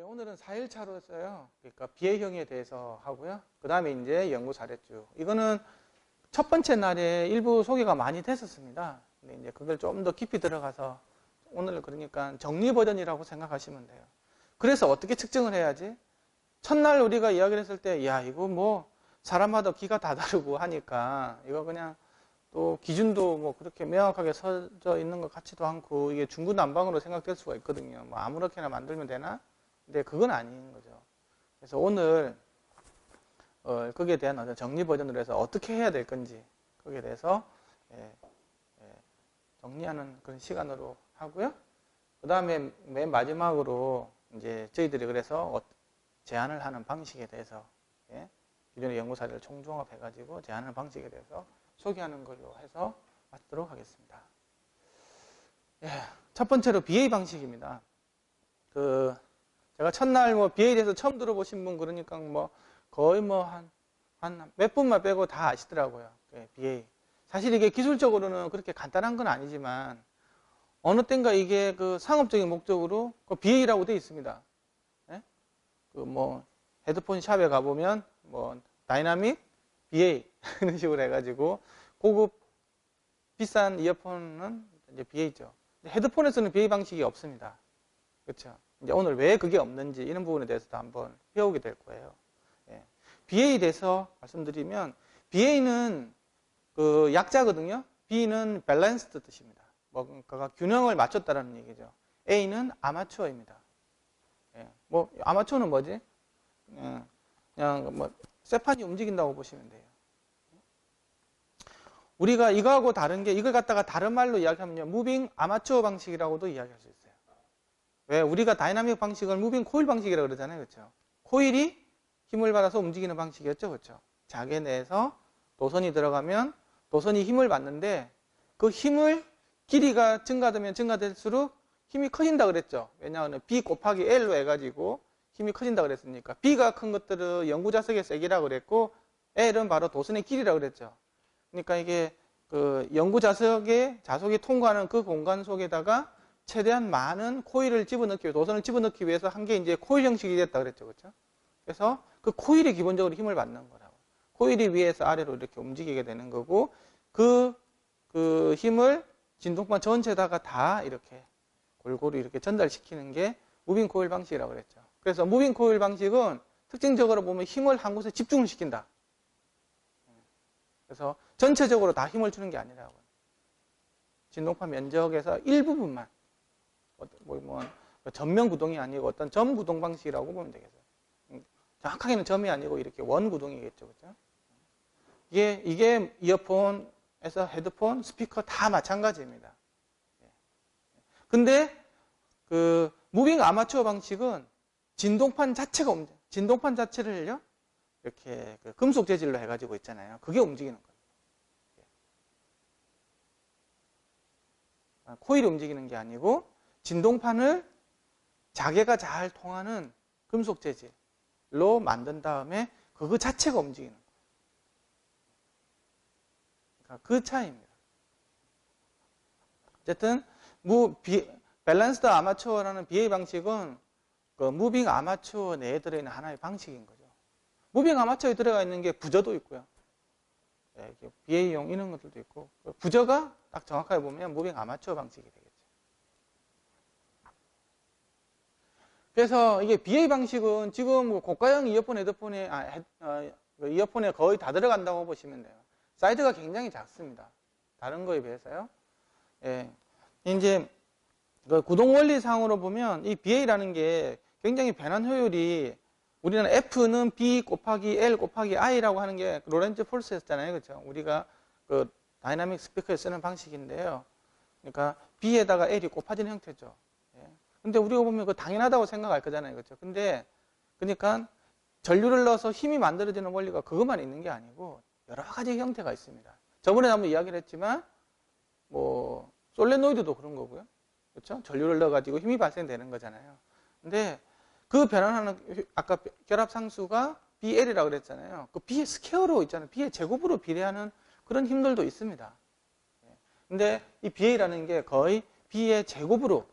오늘은 4일차로서요. 그러니까 BA형에 대해서 하고요. 그 다음에 이제 연구 사례쭉. 이거는 첫 번째 날에 일부 소개가 많이 됐었습니다. 근데 이제 그걸 좀 더 깊이 들어가서 오늘 그러니까 정리 버전이라고 생각하시면 돼요. 그래서 어떻게 측정을 해야지? 첫날 우리가 이야기를 했을 때, 야, 이거 뭐 사람마다 기가 다 다르고 하니까 이거 그냥 또 기준도 뭐 그렇게 명확하게 서져 있는 것 같지도 않고 이게 중구난방으로 생각될 수가 있거든요. 뭐 아무렇게나 만들면 되나? 근데 그건 아닌 거죠. 그래서 오늘 거기에 대한 어떤 정리 버전으로 해서 어떻게 해야 될 건지 거기에 대해서 정리하는 그런 시간으로 하고요. 그 다음에 맨 마지막으로 이제 저희들이 그래서 제안을 하는 방식에 대해서 기존의 연구 사례를 총종합해가지고 제안하는 방식에 대해서 소개하는 걸로 해서 마치도록 하겠습니다. 첫 번째로 BA 방식입니다. 제가 첫날 뭐 BA에 대해서 처음 들어보신 분 그러니까 뭐 거의 뭐 한 몇 분만 빼고 다 아시더라고요. BA. 사실 이게 기술적으로는 그렇게 간단한 건 아니지만 어느 땐가 이게 그 상업적인 목적으로 그 BA라고 되어 있습니다. 그 뭐 헤드폰 샵에 가보면 뭐 다이나믹 BA 이런 식으로 해가지고 고급 비싼 이어폰은 이제 BA죠. 헤드폰에서는 BA 방식이 없습니다. 그렇죠? 이제 오늘 왜 그게 없는지 이런 부분에 대해서도 한번 배우게 될 거예요. BA에 대해서 말씀드리면 BA는 그 약자거든요. B는 밸런스드 뜻입니다. 뭔가가 균형을 맞췄다라는 얘기죠. A는 아마추어입니다. 뭐 아마추어는 뭐지? 그냥 뭐 쇠판이 움직인다고 보시면 돼요. 우리가 이거하고 다른 게 이걸 갖다가 다른 말로 이야기하면요. 무빙 아마추어 방식이라고도 이야기할 수 있어요. 왜? 우리가 다이나믹 방식을 무빙 코일 방식이라고 그러잖아요. 그렇죠? 코일이 힘을 받아서 움직이는 방식이었죠. 그렇죠? 자개 내에서 도선이 들어가면 도선이 힘을 받는데 그 힘을 길이가 증가되면 증가될수록 힘이 커진다 그랬죠. 왜냐하면 B 곱하기 L로 해가지고 힘이 커진다 그랬으니까 B가 큰 것들은 연구자석의 세기라고 그랬고 L은 바로 도선의 길이라고 그랬죠. 그러니까 이게 그 연구자석의 자석이 통과하는 그 공간 속에다가 최대한 많은 코일을 집어넣기 위해 도선을 집어넣기 위해서 한 게 이제 코일 형식이 됐다 그랬죠. 그렇죠? 그래서 그 코일이 기본적으로 힘을 받는 거라고. 코일이 위에서 아래로 이렇게 움직이게 되는 거고 그 힘을 진동판 전체에다가 다 이렇게 골고루 이렇게 전달시키는 게 무빙 코일 방식이라고 그랬죠. 그래서 무빙 코일 방식은 특징적으로 보면 힘을 한 곳에 집중을 시킨다. 그래서 전체적으로 다 힘을 주는 게 아니라고. 진동판 면적에서 일부분만 뭐 전면 구동이 아니고 어떤 점 구동 방식이라고 보면 되겠어요. 정확하게는 점이 아니고 이렇게 원 구동이겠죠. 그렇죠? 이게 이어폰에서 헤드폰, 스피커 다 마찬가지입니다. 근데 그 무빙 아마추어 방식은 진동판 자체를요 이렇게 그 금속 재질로 해가지고 있잖아요. 그게 움직이는 거예요. 코일이 움직이는 게 아니고 진동판을 자개가 잘 통하는 금속 재질로 만든 다음에 그거 자체가 움직이는 거예요. 그러니까 그 차이입니다. 어쨌든 밸런스드 아마추어라는 BA 방식은 그 무빙 아마추어 내에 들어있는 하나의 방식인 거죠. 무빙 아마추어에 들어가 있는 게 부저도 있고요. BA용 이런 것들도 있고 부저가 딱 정확하게 보면 무빙 아마추어 방식이 되겠죠. 그래서 이게 BA 방식은 지금 고가형 이어폰, 헤드폰에 이어폰에 거의 다 들어간다고 보시면 돼요. 사이즈가 굉장히 작습니다. 다른 거에 비해서요. 이제 그 구동 원리상으로 보면 이 BA라는 게 굉장히 변환 효율이 우리는 F는 B 곱하기 L 곱하기 I라고 하는 게 로렌츠 폴스였잖아요. 그렇죠? 우리가 그 다이나믹 스피커에 쓰는 방식인데요. 그러니까 B에다가 L이 곱해지는 형태죠. 근데 우리가 보면 그 당연하다고 생각할 거잖아요. 그렇죠? 근데 그러니까 전류를 넣어서 힘이 만들어지는 원리가 그것만 있는 게 아니고 여러 가지 형태가 있습니다. 저번에 한번 이야기를 했지만 뭐 솔레노이드도 그런 거고요. 그렇죠? 전류를 넣어가지고 힘이 발생되는 거잖아요. 근데 그 변환하는 아까 결합 상수가 BL이라고 그랬잖아요. 그 B의 스퀘어로 있잖아요. B의 제곱으로 비례하는 그런 힘들도 있습니다. 근데 이 BA라는 게 거의 B의 제곱으로,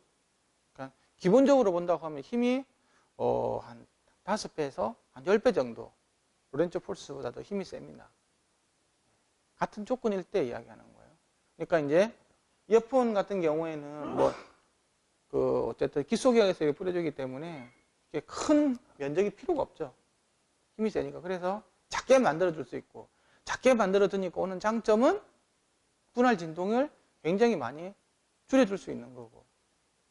그러니까 기본적으로 본다고 하면 힘이 한 5배에서 한 10배 정도 로렌츠 폴스보다 더 힘이 셉니다. 같은 조건일 때 이야기하는 거예요. 그러니까 이제 이어폰 같은 경우에는 어쨌든 기속력에서 뿌려주기 때문에 이게 큰 면적이 필요가 없죠. 힘이 세니까. 그래서 작게 만들어줄 수 있고, 작게 만들어주니까 오는 장점은 분할 진동을 굉장히 많이 줄여줄 수 있는 거고,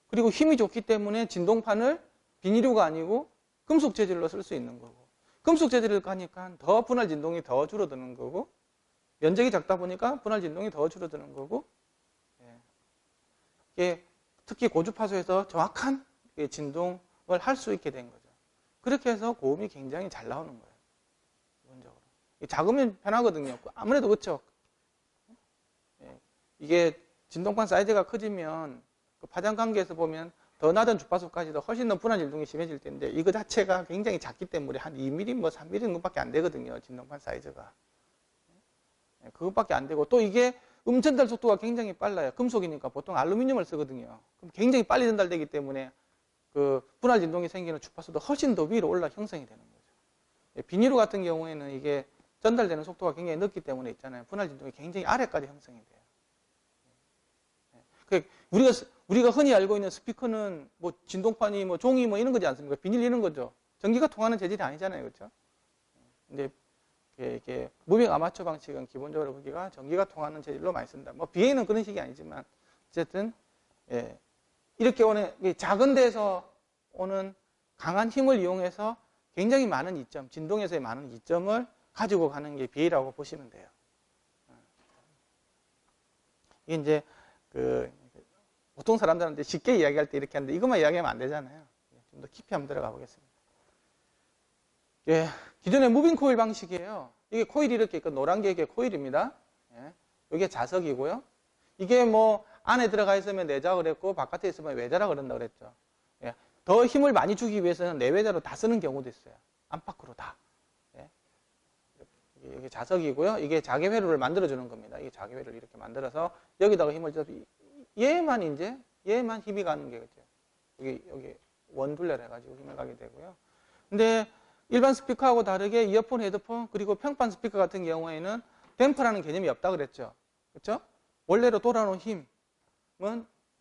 그리고 힘이 좋기 때문에 진동판을 비닐류가 아니고 금속 재질로 쓸 수 있는 거고, 금속 재질을 가니까 더 분할 진동이 더 줄어드는 거고, 면적이 작다 보니까 분할 진동이 더 줄어드는 거고, 이게 특히 고주파수에서 정확한 진동을 할 수 있게 된 거죠. 그렇게 해서 고음이 굉장히 잘 나오는 거예요. 기본적으로. 작으면 편하거든요. 아무래도 그렇죠. 이게 진동판 사이즈가 커지면 그 파장 관계에서 보면 더 낮은 주파수까지도 훨씬 더 분할 진동이 심해질 텐데, 이거 자체가 굉장히 작기 때문에 한 2mm, 3mm 정도밖에 안 되거든요. 진동판 사이즈가. 그것밖에 안 되고, 또 이게 전달 속도가 굉장히 빨라요. 금속이니까 보통 알루미늄을 쓰거든요. 그럼 굉장히 빨리 전달되기 때문에 그 분할 진동이 생기는 주파수도 훨씬 더 위로 올라 형성이 되는 거죠. 비닐로 같은 경우에는 이게 전달되는 속도가 굉장히 늦기 때문에 있잖아요. 분할 진동이 굉장히 아래까지 형성이 돼요. 우리가 흔히 알고 있는 스피커는 뭐 진동판이 뭐 종이 뭐 이런 거지 않습니까? 비닐 이런 거죠. 전기가 통하는 재질이 아니잖아요. 그렇죠? 근데 이게 무빙 아마추어 방식은 기본적으로 거기가 전기가 통하는 재질로 많이 쓴다. 뭐 BA는 그런 식이 아니지만 어쨌든 이렇게 오는 작은 데서 오는 강한 힘을 이용해서 굉장히 많은 이점, 진동에서의 많은 이점을 가지고 가는 게 BA라고 보시면 돼요. 이게 이제 보통 사람들한테 쉽게 이야기할 때 이렇게 하는데 이것만 이야기하면 안 되잖아요. 좀 더 깊이 한번 들어가 보겠습니다. 기존의 무빙 코일 방식이에요. 이게 코일이 이렇게 있고 노란 게 이게 코일입니다. 이게 자석이고요. 이게 뭐 안에 들어가 있으면 내자 그랬고 바깥에 있으면 외자라 그런다 그랬죠. 더 힘을 많이 주기 위해서는 내외자로 다 쓰는 경우도 있어요. 안팎으로 다. 이게 자석이고요. 이게 자개회로를 만들어주는 겁니다. 이게 자개회로를 이렇게 만들어서 여기다가 힘을 줘서 얘만 힘이 가는 게 그죠. 여기 원둘레를 해가지고 힘을 가게 되고요. 근데 일반 스피커하고 다르게 이어폰, 헤드폰, 그리고 평판 스피커 같은 경우에는 댐퍼라는 개념이 없다 그랬죠. 그렇죠? 원래로 돌아오는 힘은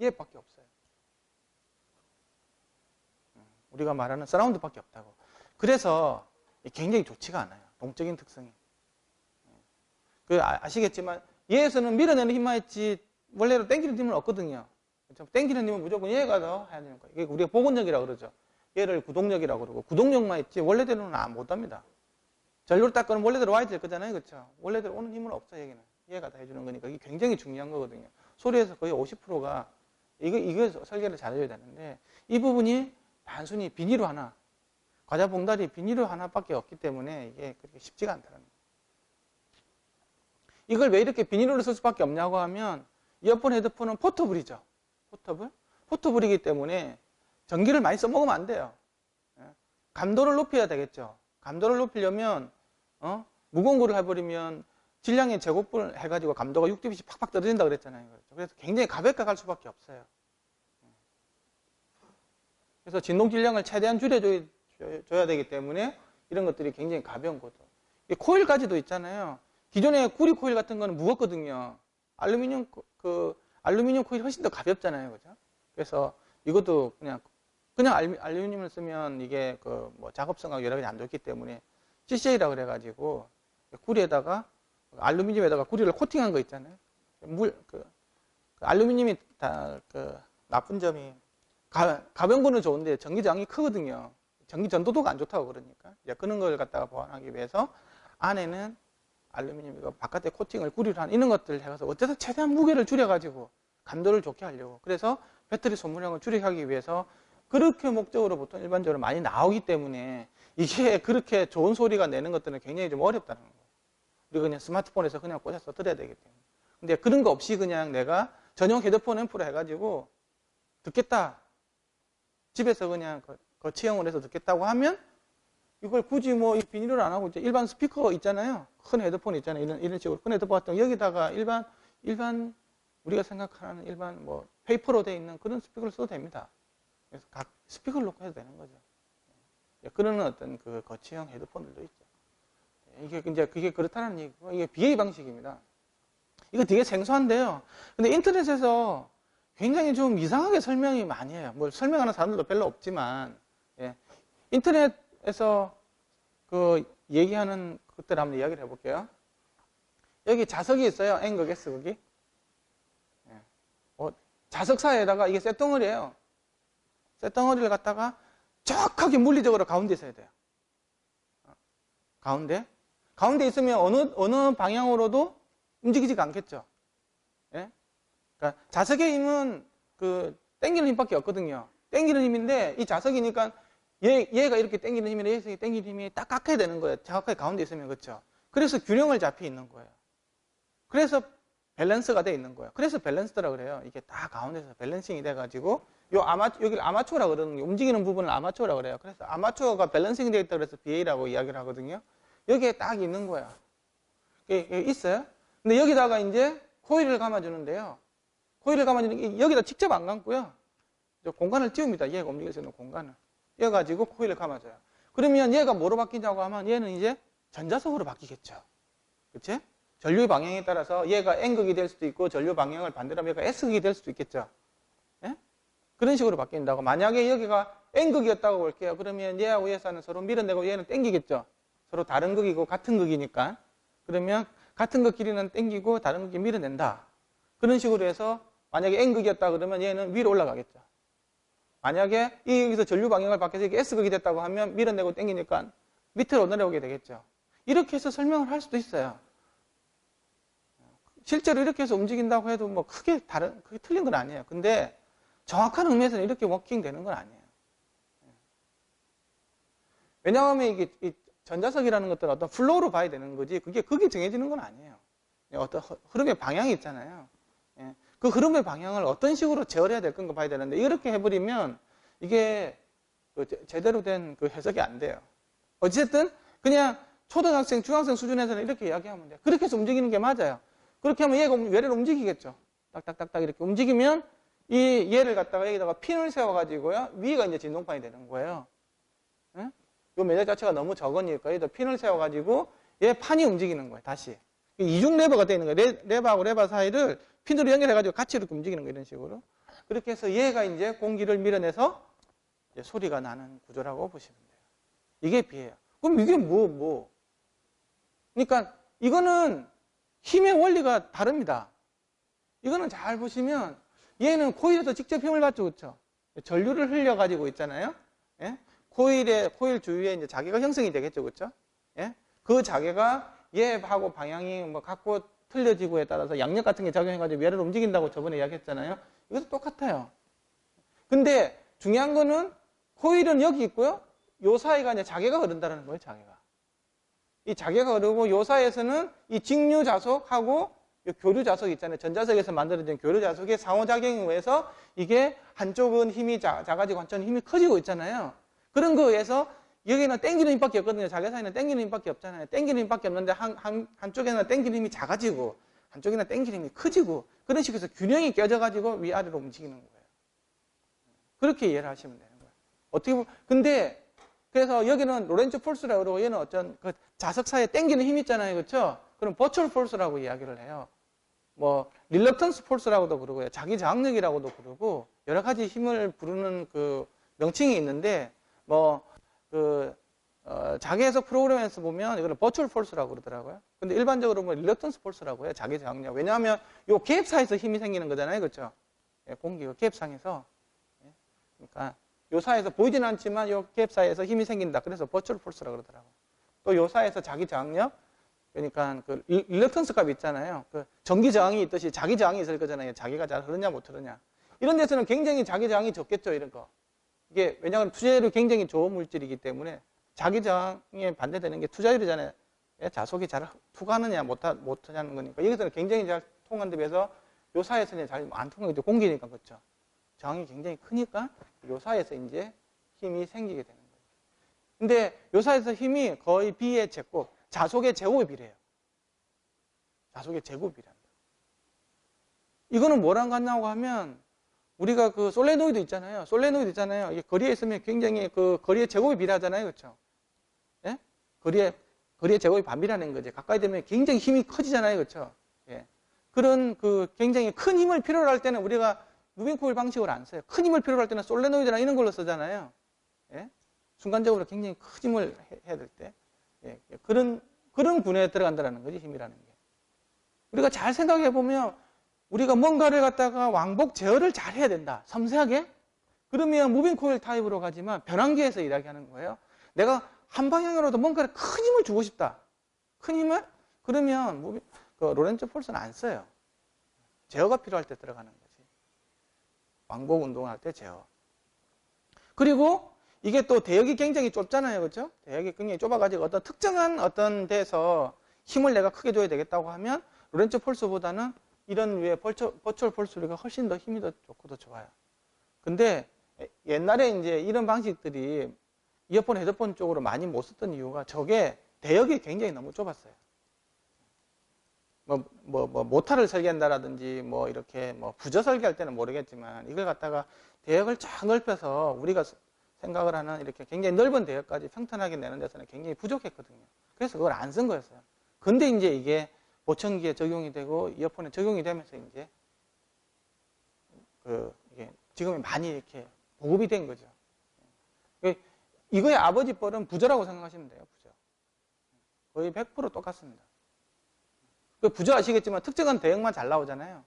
얘밖에 없어요. 우리가 말하는 사라운드밖에 없다고. 그래서 굉장히 좋지가 않아요. 동적인 특성이. 아시겠지만 얘에서는 밀어내는 힘만 있지 원래로 당기는 힘은 없거든요. 그렇죠? 당기는 힘은 무조건 얘가 더 해야 되는 거예요. 이게 우리가 복원력이라고 그러죠. 얘를 구동력이라고 그러고 구동력만 있지 원래대로는 못합니다. 전류를 닦으면 원래대로 와야 될 거잖아요. 그렇죠? 원래대로 오는 힘은 없어. 여기는. 얘가 다 해주는 거니까 이게 굉장히 중요한 거거든요. 소리에서 거의 50%가 이거 설계를 잘해줘야 되는데 이 부분이 단순히 비닐로 하나, 과자 봉다리 비닐로 하나밖에 없기 때문에 이게 그렇게 쉽지가 않다는 거예요. 이걸 왜 이렇게 비닐로 쓸 수밖에 없냐고 하면 이어폰, 헤드폰은 포터블이죠. 포터블이기 때문에 전기를 많이 써먹으면 안 돼요. 감도를 높여야 되겠죠. 감도를 높이려면 무거운 거를 해버리면 질량의 제곱분을 해가지고 감도가 6dB씩 팍팍 떨어진다 그랬잖아요. 그래서 굉장히 가볍게 갈 수밖에 없어요. 그래서 진동 질량을 최대한 줄여줘야 되기 때문에 이런 것들이 굉장히 가벼운 거죠. 코일까지도 있잖아요. 기존의 구리 코일 같은 거는 무겁거든요. 알루미늄 코일이 훨씬 더 가볍잖아요. 그죠? 그래서 이것도 그냥 알루미늄을 쓰면 이게 뭐 작업성하고 여러 가지 안 좋기 때문에 CCA라고 그래가지고 구리에다가 알루미늄에다가 구리를 코팅한 거 있잖아요. 알루미늄이 나쁜 점이 가벼운 거는 좋은데 전기 저항이 크거든요. 전기 전도도가 안 좋다고 그러니까 그런 걸 갖다가 보완하기 위해서 안에는 알루미늄이고 바깥에 코팅을 구리로 하는 이런 것들을 해서 어쨌든 최대한 무게를 줄여가지고 감도를 좋게 하려고. 그래서 배터리 소모량을 줄이게 하기 위해서 그렇게 목적으로 보통 일반적으로 많이 나오기 때문에 이게 그렇게 좋은 소리가 내는 것들은 굉장히 좀 어렵다는 거예요. 우리가 그냥 스마트폰에서 그냥 꽂아서 들어야 되기 때문에. 근데 그런 거 없이 그냥 내가 전용 헤드폰 앰프로 해가지고 듣겠다. 집에서 그냥 거치형을 해서 듣겠다고 하면 이걸 굳이 뭐 비닐을 안 하고 일반 스피커 있잖아요. 큰 헤드폰 있잖아요. 이런 식으로 큰 헤드폰 같은 거 여기다가 일반 우리가 생각하는 일반 뭐 페이퍼로 되어 있는 그런 스피커를 써도 됩니다. 그래서 각 스피커를 놓고 해도 되는 거죠. 그런 어떤 그 거치형 헤드폰들도 있죠. 이게 이제 그게 그렇다는 얘기고, 이게 BA 방식입니다. 이거 되게 생소한데요. 근데 인터넷에서 굉장히 좀 이상하게 설명이 많이 해요. 뭘 설명하는 사람들도 별로 없지만, 예. 인터넷에서 그 얘기하는 것들 한번 이야기를 해볼게요. 여기 자석이 있어요. N극, S극이. 예. 자석사에다가 이게 쇳덩어리예요. 쇳덩어리를 갖다가 정확하게 물리적으로 가운데 있어야 돼요. 가운데. 가운데 있으면 어느 방향으로도 움직이지가 않겠죠. 예? 그러니까 자석의 힘은 그 당기는 힘밖에 없거든요. 당기는 힘인데 이 자석이니까 얘가 이렇게 당기는 힘이나 얘가 당기는 힘이 딱 깎아야 되는 거예요. 정확하게 가운데 있으면. 그렇죠. 그래서 균형을 잡혀 있는 거예요. 그래서 밸런스가 돼 있는 거예요. 그래서 밸런스라고 그래요. 이게 다 가운데서 밸런싱이 돼가지고 여기를 아마추어라고 그러는 게 움직이는 부분을 아마추어라고 그래요. 그래서 아마추어가 밸런싱이 되어 있다고 해서 BA라고 이야기를 하거든요. 여기에 딱 있는 거야. 이게 있어요. 근데 여기다가 이제 코일을 감아주는데요. 코일을 감아주는 게 여기다 직접 안 감고요. 공간을 띄웁니다. 얘가 움직일 수 있는 공간을. 얘 가지고 코일을 감아줘요. 그러면 얘가 뭐로 바뀌냐고 하면 얘는 이제 전자석으로 바뀌겠죠. 그치? 전류 방향에 따라서 얘가 N극이 될 수도 있고 전류 방향을 반대로 하면 얘가 S극이 될 수도 있겠죠. 예? 그런 식으로 바뀐다고. 만약에 여기가 N극이었다고 볼게요. 그러면 얘하고 얘는 서로 밀어내고 얘는 땡기겠죠. 서로 다른 극이고 같은 극이니까. 그러면 같은 극 길이는 땡기고 다른 극이 밀어낸다. 그런 식으로 해서 만약에 N극이었다 그러면 얘는 위로 올라가겠죠. 만약에 여기서 전류 방향을 바뀌어서 이게 S극이 됐다고 하면 밀어내고 땡기니까 밑으로 내려오게 되겠죠. 이렇게 해서 설명을 할 수도 있어요. 실제로 이렇게 해서 움직인다고 해도 뭐 크게 틀린 건 아니에요. 근데 정확한 의미에서는 이렇게 워킹 되는 건 아니에요. 왜냐하면 이게 전자석이라는 것들은 어떤 플로우로 봐야 되는 거지, 그게 극이 정해지는 건 아니에요. 어떤 흐름의 방향이 있잖아요. 그 흐름의 방향을 어떤 식으로 제어해야 될 건가 봐야 되는데, 이렇게 해버리면 이게 제대로 된 그 해석이 안 돼요. 어쨌든 그냥 초등학생, 중학생 수준에서는 이렇게 이야기하면 돼요. 그렇게 해서 움직이는 게 맞아요. 그렇게 하면 얘가 외래로 움직이겠죠. 딱딱딱딱 이렇게 움직이면 얘를 갖다가 여기다가 핀을 세워가지고요. 위가 이제 진동판이 되는 거예요. 예? 이 매력 자체가 너무 적으니까 여기다 핀을 세워가지고 얘 판이 움직이는 거예요. 다시. 이중 레버가 되어 있는 거예요. 레버하고 레버 사이를 핀으로 연결해가지고 같이 이렇게 움직이는 거예요. 이런 식으로. 그렇게 해서 얘가 이제 공기를 밀어내서 이제 소리가 나는 구조라고 보시면 돼요. 이게 비예요. 그럼 이게 뭐? 그러니까 이거는 힘의 원리가 다릅니다. 이거는 잘 보시면 얘는 코일에서 직접 힘을 받죠. 그렇죠? 전류를 흘려가지고 있잖아요. 예? 코일 주위에 이제 자개가 형성이 되겠죠. 그렇죠? 예? 그 자개가 얘하고 방향이 뭐 같고 틀려지고에 따라서 양력 같은 게 작용해가지고 얘를 움직인다고 저번에 이야기했잖아요. 이것도 똑같아요. 근데 중요한 거는 코일은 여기 있고요. 요 사이가 이제 자개가 흐른다는 거예요. 자개가. 이 자개가 흐르고 요 사이에서는 이 직류 자석하고 요 교류 자석 있잖아요. 전자석에서 만들어진 교류 자석의 상호작용에 의해서 이게 한쪽은 힘이 작아지고 한쪽은 힘이 커지고 있잖아요. 그런 거에 의해서 여기는 땡기는 힘밖에 없거든요. 자개 사이는 땡기는 힘밖에 없잖아요. 땡기는 힘밖에 없는데 한쪽에는 땡기는 힘이 작아지고 한쪽에는 땡기는 힘이 커지고 그런 식으로 해서 균형이 깨져가지고 위아래로 움직이는 거예요. 그렇게 이해를 하시면 되는 거예요. 어떻게 보면 근데 그래서 여기는 로렌츠 폴스라고 그러고 얘는 어떤 그 자석 사이에 땡기는 힘이 있잖아요. 그렇죠? 그럼 버추얼 폴스라고 이야기를 해요. 뭐 릴럭턴스 폴스라고도 그러고요. 자기 저항력이라고도 그러고 여러 가지 힘을 부르는 그 명칭이 있는데 자기 해석 프로그램에서 보면 이거는 버추얼 폴스라고 그러더라고요. 근데 일반적으로 뭐 릴럭턴스 폴스라고 해요. 자기 저항력. 왜냐하면 요 갭 사이에서 힘이 생기는 거잖아요. 그렇죠? 공기 갭 상에서. 그러니까 요 사이에서 보이지는 않지만 요 갭 사이에서 힘이 생긴다. 그래서 버추얼 폴스라고 그러더라고요. 또 요 사이에서 자기 저항력. 그러니까 그 릴럭턴스 값이 있잖아요. 그 전기 저항이 있듯이 자기 저항이 있을 거잖아요. 자기가 잘 흐르냐 못 흐르냐. 이런 데서는 굉장히 자기 저항이 적겠죠. 이런 거. 이게 왜냐하면 투자율이 굉장히 좋은 물질이기 때문에 자기 저항에 반대되는 게 투자율이잖아요. 자석이 잘 투과하느냐 못하냐는 거니까 여기서는 굉장히 잘 통하는 데 비해서 요 사이에서는 잘 안 통하겠죠. 공기니까 그렇죠. 저항이 굉장히 크니까 요 사이에서 이제 힘이 생기게 되는 거예요. 근데 요 사이에서 힘이 거의 B의 제곱, 자속의 제곱에 비례해요. 자속의 제곱에 비례합니다. 이거는 뭐랑 같냐고 하면 우리가 그 솔레노이드 있잖아요. 솔레노이드 있잖아요. 이게 거리에 있으면 굉장히 그 거리의 제곱이 비례하잖아요. 그렇죠? 예? 거리의 제곱이 반비례하는 거지. 가까이 되면 굉장히 힘이 커지잖아요. 그렇죠? 예. 그런 그 굉장히 큰 힘을 필요로 할 때는 우리가 무빙 코일 방식을 안 써요. 큰 힘을 필요로 할 때는 솔레노이드나 이런 걸로 쓰잖아요. 예? 순간적으로 굉장히 큰 힘을 해야 될 때. 예. 그런 분야에 들어간다는 거지, 힘이라는 게. 우리가 잘 생각해 보면 우리가 뭔가를 갖다가 왕복 제어를 잘 해야 된다. 섬세하게. 그러면 무빙 코일 타입으로 가지만 변환기에서 이야기하는 거예요. 내가 한 방향으로도 뭔가를 큰 힘을 주고 싶다. 큰 힘을? 그러면 그 로렌츠 폴스는 안 써요. 제어가 필요할 때 들어가는 거지. 왕복 운동을 할 때 제어. 그리고 이게 또 대역이 굉장히 좁잖아요. 그렇죠? 대역이 굉장히 좁아가지고 어떤 특정한 어떤 데서 힘을 내가 크게 줘야 되겠다고 하면 로렌츠 폴스보다는 이런 위에 버추얼 폴스가 훨씬 더 힘이 더 좋고 더 좋아요. 근데 옛날에 이제 이런 방식들이 이어폰, 헤드폰 쪽으로 많이 못 썼던 이유가 저게 대역이 굉장히 너무 좁았어요. 모타를 설계한다라든지 이렇게 부저 설계할 때는 모르겠지만 이걸 갖다가 대역을 쫙 넓혀서 우리가 생각을 하는 이렇게 굉장히 넓은 대역까지 평탄하게 내는 데서는 굉장히 부족했거든요. 그래서 그걸 안 쓴 거였어요. 근데 이제 이게 보청기에 적용이 되고 이어폰에 적용이 되면서 이제 이게 지금 많이 이렇게 보급이 된 거죠. 이거의 아버지 뻘은 부저라고 생각하시면 돼요. 부저. 거의 100% 똑같습니다. 부저 아시겠지만 특정한 대역만 잘 나오잖아요.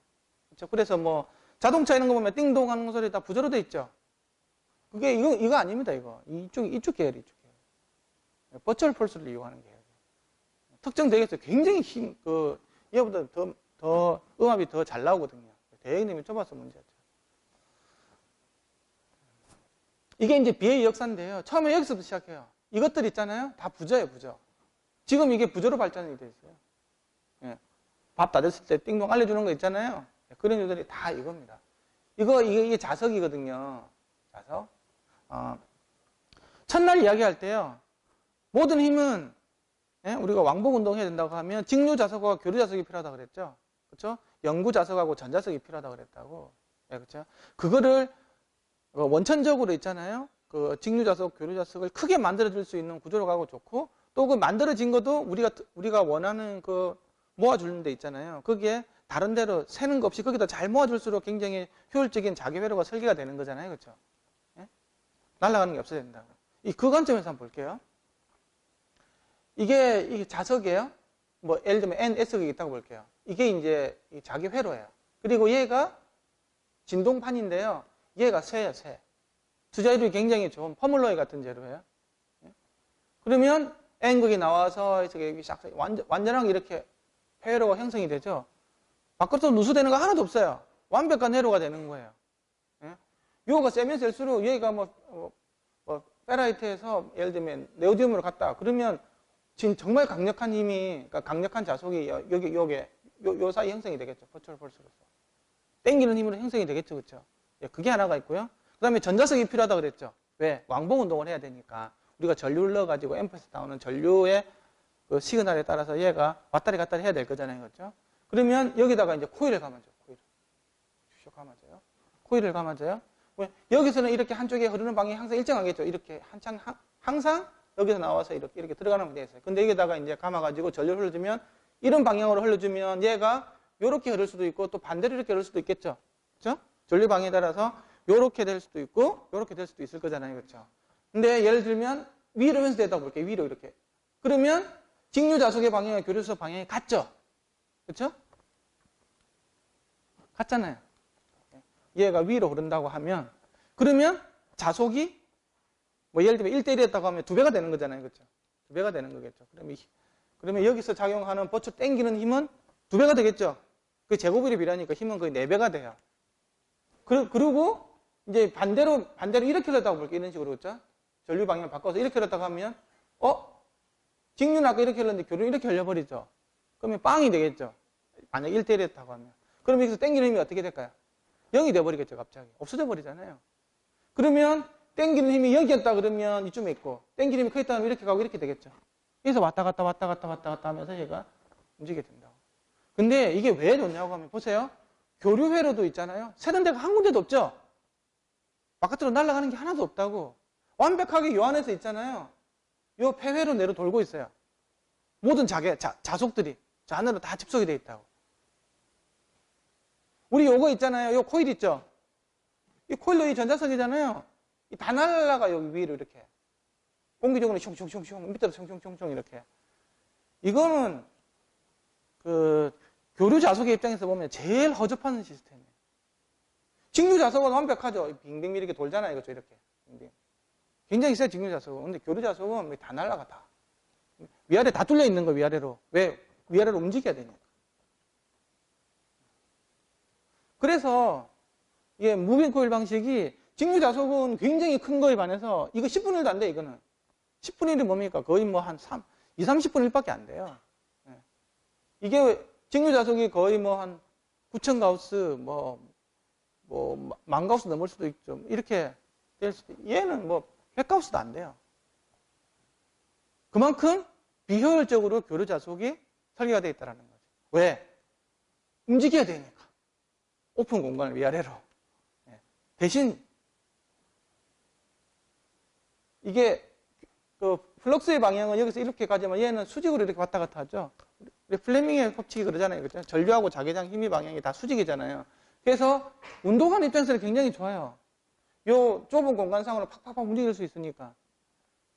그렇죠? 그래서 자동차 이런 거 보면 띵동 하는 소리 다 부저로 돼 있죠. 그게 이거 아닙니다. 이쪽 계열이 이쪽 계열. 버추얼 폴스를 이용하는 계열. 특정 대역에서 굉장히 이거보다 더 음압이 더 잘 나오거든요. 대역님이 좁아서 문제죠. 이게 이제 BA 역사인데요. 처음에 여기서부터 시작해요. 이것들 있잖아요. 다 부저예요, 부저. 지금 이게 부저로 발전이 돼 있어요. 예. 밥 다 됐을 때 띵동 알려주는 거 있잖아요. 그런 유들이 다 이겁니다. 이게 자석이거든요. 자석. 첫날 이야기할 때요. 모든 힘은 우리가 왕복 운동해야 된다고 하면 직류 자석과 교류 자석이 필요하다고 그랬죠. 그렇죠? 영구 자석하고 전자석이 필요하다고 그랬다고. 그렇죠? 그거를 원천적으로 있잖아요. 그 직류 자석, 교류 자석을 크게 만들어 줄 수 있는 구조로 가고 좋고 또 그 만들어진 것도 우리가 원하는 모아주는 데 있잖아요. 거기에 다른 데로 새는 거 없이 거기다 잘 모아줄수록 굉장히 효율적인 자기 회로가 설계가 되는 거잖아요. 그렇죠? 날아가는 게 없어야 된다고. 그 관점에서 한번 볼게요. 이게 자석이에요. 예를 들면 NS가 있다고 볼게요. 이게 이제 자기 회로예요. 그리고 얘가 진동판인데요. 얘가 쇠예요, 쇠. 투자율이 굉장히 좋은 퍼물러이 같은 재료예요. 그러면 N극이 나와서 완전하게 이렇게 회로가 형성이 되죠. 바깥으로 누수되는 거 하나도 없어요. 완벽한 회로가 되는 거예요. 요거가 세면 셀수록 얘가 페라이트에서 예를 들면 네오디움으로 갔다. 그러면 지금 정말 강력한 힘이, 그러니까 강력한 자석이 요 사이 형성이 되겠죠. 버추얼 폴스로서. 땡기는 힘으로 형성이 되겠죠. 그렇죠? 그게 하나가 있고요. 그 다음에 전자석이 필요하다고 그랬죠. 왜? 왕복 운동을 해야 되니까. 우리가 전류를 넣어가지고 앰프에서 나오는 전류의 그 시그널에 따라서 얘가 왔다리 갔다리 해야 될 거잖아요. 그렇죠? 그러면 여기다가 이제 코일을 감아줘요. 슉 감아줘요. 코일을 감아줘요. 왜? 여기서는 이렇게 한쪽에 흐르는 방향이 항상 일정하겠죠. 이렇게 항상 여기서 나와서 이렇게 들어가는 게 돼 있어요. 근데 여기다가 이제 감아가지고 전류를 흘려주면 이런 방향으로 흘려주면 얘가 이렇게 흐를 수도 있고 또 반대로 이렇게 흐를 수도 있겠죠. 그렇죠? 전류 방향에 따라서 이렇게 될 수도 있고 이렇게 될 수도 있을 거잖아요. 그렇죠? 근데 예를 들면 위로 현수되다 볼게요. 위로 이렇게. 그러면 직류 자석의 방향과 교류석 방향이 같죠? 그렇죠? 같잖아요. 얘가 위로 흐른다고 하면 그러면 자속이 예를 들면 1대1이었다고 하면 2배가 되는 거잖아요. 그렇죠? 2배가 되는 거겠죠. 그러면 여기서 작용하는 버추 땡기는 힘은 2배가 되겠죠. 그 제곱일이 비례하니까 힘은 거의 4배가 돼요. 그리고 이제 반대로 이렇게 흘렀다고 볼게요. 이런 식으로. 그렇죠? 전류 방향을 바꿔서 이렇게 흘렀다고 하면 직류는 아까 이렇게 흘렀는데 교류는 이렇게 흘려버리죠. 그러면 빵이 되겠죠. 만약 1대1이었다고 하면. 그럼 여기서 땡기는 힘이 어떻게 될까요? 0이 돼버리겠죠. 갑자기. 없어져 버리잖아요. 그러면 땡기는 힘이 0이었다 그러면 이쯤에 있고 땡기는 힘이 크겠다 하면 이렇게 가고 이렇게 되겠죠. 그래서 왔다 갔다 하면서 얘가 움직이게 된다고. 근데 이게 왜 좋냐고 하면 보세요. 교류 회로도 있잖아요. 새는 데가 한 군데도 없죠. 바깥으로 날아가는 게 하나도 없다고. 완벽하게 요 안에서 있잖아요. 요 폐회로 내로 돌고 있어요. 모든 자속들이 저 안으로 다 집속이 되어 있다고. 우리 요거 있잖아요. 요 코일 있죠? 이 코일도 이 전자석이잖아요. 다 날아가 여기 위로 이렇게. 공기적으로 슝슝슝슝, 밑으로 슝슝슝슝 이렇게. 이거는 그 교류 자석의 입장에서 보면 제일 허접한 시스템이에요. 직류 자석은 완벽하죠. 빙빙 이렇게 돌잖아요. 그렇죠? 이렇게. 빙빙. 굉장히 세요, 직류 자석은. 근데 교류 자석은 다 날아가, 다. 위아래 다 뚫려 있는 거, 위아래로. 왜? 위아래로 움직여야 되니까. 그래서, 이게 무빙 코일 방식이, 직류 자석은 굉장히 큰 거에 반해서, 이거 10분의 1도 안 돼, 이거는. 10분의 1이 뭡니까? 거의 뭐 한 2, 30분의 1밖에 안 돼요. 이게, 직류 자석이 거의 뭐 한 9,000 가우스, 만 가우스 넘을 수도 있죠. 이렇게 될 수도, 얘는 뭐 100 가우스도 안 돼요. 그만큼 비효율적으로 교류 자석이 설계가 되어 있다는 거죠. 왜? 움직여야 되니까. 오픈 공간을 위아래로. 대신 이게 그 플럭스의 방향은 여기서 이렇게 가지만 얘는 수직으로 이렇게 왔다 갔다 하죠. 플레밍의 법칙이 그러잖아요. 그렇죠? 전류하고 자기장 힘의 방향이 다 수직이잖아요. 그래서 운동하는 입장에서는 굉장히 좋아요. 요 좁은 공간상으로 팍팍팍 움직일 수 있으니까.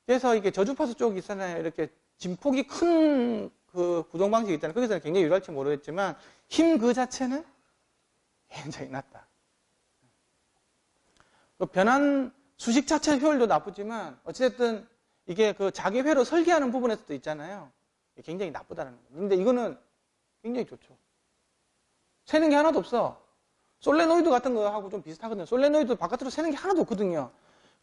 그래서 이게 저주파수 쪽이 있잖아요. 이렇게 진폭이 큰 그 구동 방식이 있잖아요. 거기서는 굉장히 유리할지 모르겠지만 힘 그 자체는 굉장히 낮다. 그 변환 수식 자체 효율도 나쁘지만 어쨌든 이게 그 자기 회로 설계하는 부분에서도 있잖아요. 굉장히 나쁘다는 거예요. 근데 이거는 굉장히 좋죠. 새는 게 하나도 없어. 솔레노이드 같은 거하고 좀 비슷하거든요. 솔레노이드 바깥으로 새는 게 하나도 없거든요.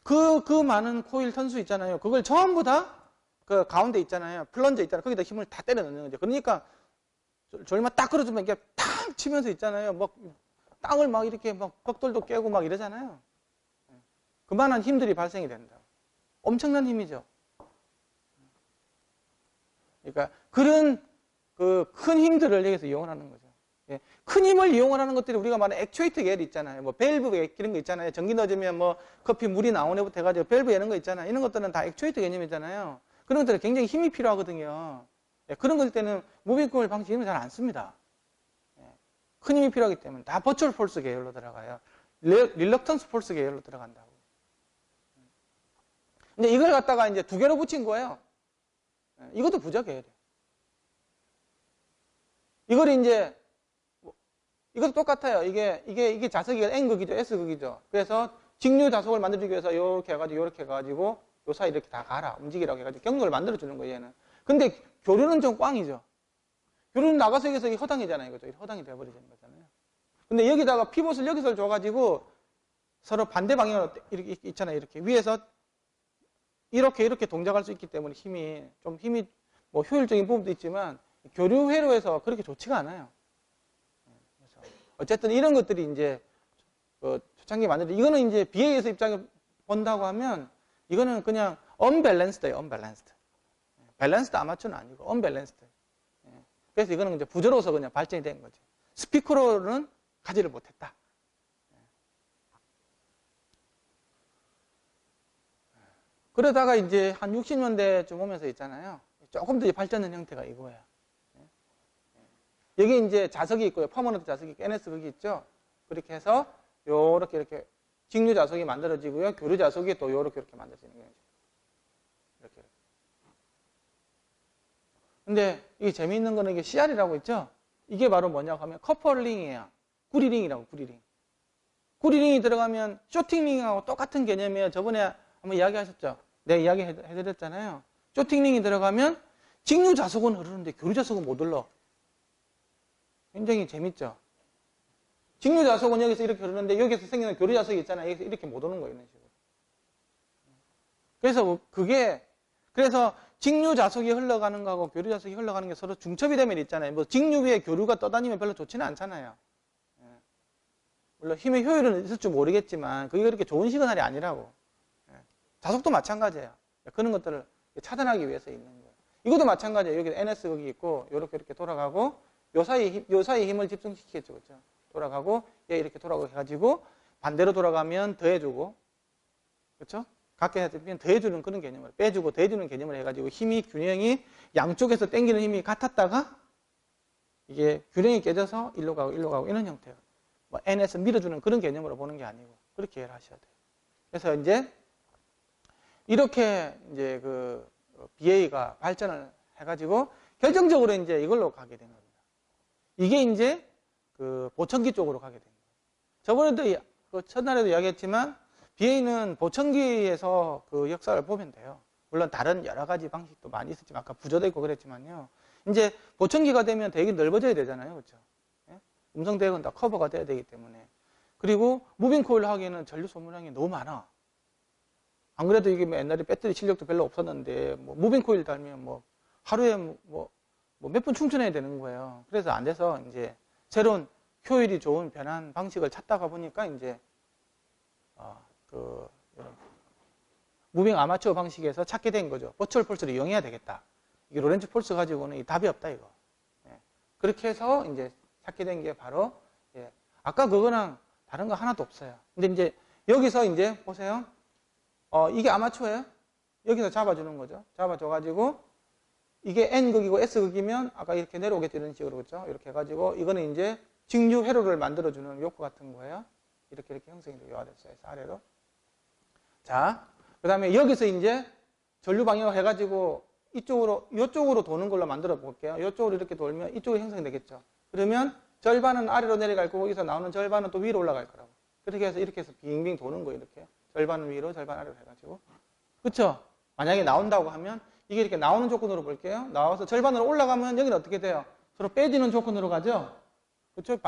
그 많은 코일 턴수 있잖아요. 그걸 전부 다 그 가운데 있잖아요. 플런저 있잖아요. 거기다 힘을 다 때려 넣는 거죠. 그러니까 졸만 딱 끌어주면 이게 탁 치면서 있잖아요. 막 땅을 막 이렇게 막 벽돌도 깨고 막 이러잖아요. 그만한 힘들이 발생이 된다. 엄청난 힘이죠. 그러니까 그런 그 큰 힘들을 여기서 이용하는 거죠. 큰 힘을 이용하는 것들이 우리가 말하는 액추에이터 계열 있잖아요. 뭐 밸브 이런 거 있잖아요. 전기 넣어주면 뭐 커피 물이 나오는 것부터 해가지고 밸브 이런 거 있잖아요. 이런 것들은 다 액추에이터 개념이잖아요. 그런 것들은 굉장히 힘이 필요하거든요. 그런 것 때는 무빙 코일 방식 힘을 잘 안 씁니다. 큰 힘이 필요하기 때문에 다 버추얼 폴스 계열로 들어가요. 릴럭턴스 폴스 계열로 들어간다고. 근데 이걸 갖다가 이제 두 개로 붙인 거예요. 이것도 부자 계열이에요. 이걸 이제 이것도 똑같아요. 이게 자석이 N극이죠. S극이죠. 그래서 직류 자석을 만들어주기 위해서 이렇게 해가지고 요 사이 이렇게 다 가라. 움직이라고 해가지고 경로를 만들어주는 거예요, 얘는. 근데 교류는 좀 꽝이죠. 교류는 나가서 여기서 허당이잖아요. 그죠? 허당이 돼버리는 거잖아요. 근데 여기다가 피봇을 여기서 줘가지고 서로 반대 방향으로 이렇게 있잖아요. 이렇게. 위에서 이렇게 동작할 수 있기 때문에 힘이 뭐 효율적인 부분도 있지만 교류 회로에서 그렇게 좋지가 않아요. 어쨌든 이런 것들이 이제 초창기에 만들어진 이거는 이제 BAS 입장에 본다고 하면 이거는 그냥 unbalanced예요. unbalanced. 밸런스드 아마추어는 아니고 unbalanced. 그래서 이거는 이제 부저로서 그냥 발전이 된 거지. 스피커로는 가지를 못했다. 그러다가 이제 한 60년대쯤 오면서 있잖아요. 조금 더 발전된 형태가 이거예요. 여기 이제 자석이 있고요. 퍼머넌트 자석이 있고, NS 거기 있죠. 그렇게 해서 이렇게 직류 자석이 만들어지고요. 교류 자석이 또 이렇게 만들어지는 거예요. 이렇게. 근데 이게 재미있는 거는 이게 CR이라고 있죠. 이게 바로 뭐냐고 하면 커플링이에요. 구리링이라고, 구리링. 구리링이 들어가면 쇼팅링하고 똑같은 개념이에요. 저번에 한번 이야기하셨죠. 내가 이야기 해드렸잖아요. 쇼팅링이 들어가면 직류 자석은 흐르는데 교류 자석은 못 흘러. 굉장히 재밌죠. 직류 자석은 여기서 이렇게 흐르는데 여기서 생기는 교류 자석이 있잖아요. 여기서 이렇게 못 오는 거예요. 이런 식으로. 그래서 직류 자석이 흘러가는 거하고 교류 자석이 흘러가는 게 서로 중첩이 되면 있잖아요. 뭐 직류 위에 교류가 떠다니면 별로 좋지는 않잖아요. 물론 힘의 효율은 있을 줄 모르겠지만 그게 그렇게 좋은 시그널이 아니라고. 자석도 마찬가지예요. 그런 것들을 차단하기 위해서 있는 거예요. 이것도 마찬가지예요. 여기 NS 거기 있고 이렇게 돌아가고 요 사이 힘을 집중시키겠죠. 그렇죠? 돌아가고 얘 이렇게 돌아가고 해가지고 반대로 돌아가면 더해주고 그렇죠? 갖게 되면 더해주는 그런 개념을, 빼주고 더해주는 개념을 해가지고 힘이, 균형이 양쪽에서 당기는 힘이 같았다가 이게 균형이 깨져서 일로 가고 이런 형태예요. 뭐 N에서 밀어주는 그런 개념으로 보는 게 아니고 그렇게 이해를 하셔야 돼요. 그래서 이제 이렇게 이제 그 BA가 발전을 해가지고 결정적으로 이제 이걸로 가게 된 겁니다. 이게 이제 그 보청기 쪽으로 가게 된 거예요. 저번에도 그 첫날에도 이야기했지만 BA는 보청기에서 그 역사를 보면 돼요. 물론 다른 여러 가지 방식도 많이 있었지만 아까 부조도 있고 그랬지만요. 이제 보청기가 되면 대역이 넓어져야 되잖아요. 그렇죠? 음성 대역은 다 커버가 돼야 되기 때문에. 그리고 무빙 코일 하기에는 전류 소모량이 너무 많아. 안 그래도 이게 뭐 옛날에 배터리 실력도 별로 없었는데 뭐 무빙 코일 달면 뭐 하루에 몇 분 충전해야 되는 거예요. 그래서 안 돼서 이제 새로운 효율이 좋은 변환 방식을 찾다가 보니까 이제 무빙 아마추어 방식에서 찾게 된 거죠. 버추얼 폴스를 이용해야 되겠다. 이게 로렌츠 폴스 가지고는 이 답이 없다 이거. 그렇게 해서 이제 찾게 된 게 바로 아까 그거랑 다른 거 하나도 없어요. 근데 이제 여기서 이제 보세요. 이게 아마추어예요. 여기서 잡아주는 거죠. 잡아줘가지고 이게 N극이고 S극이면 아까 이렇게 내려오겠죠. 이런 식으로 그렇죠. 이렇게 해가지고 이거는 이제 직류 회로를 만들어주는 요코 같은 거예요. 이렇게 형성이 되게 됐어요. 아래로. 자, 그 다음에 여기서 이제 전류 방향을 해가지고 이쪽으로 도는 걸로 만들어 볼게요. 이쪽으로 이렇게 돌면 이쪽으로 형성이 되겠죠. 그러면 절반은 아래로 내려갈 거고 여기서 나오는 절반은 또 위로 올라갈 거라고. 그렇게 해서 이렇게 해서 빙빙 도는 거예요. 이렇게. 절반은 위로, 절반 아래로 해가지고. 그쵸? 만약에 나온다고 하면 이게 이렇게 나오는 조건으로 볼게요. 나와서 절반으로 올라가면 여기는 어떻게 돼요? 서로 빼지는 조건으로 가죠? 그쵸?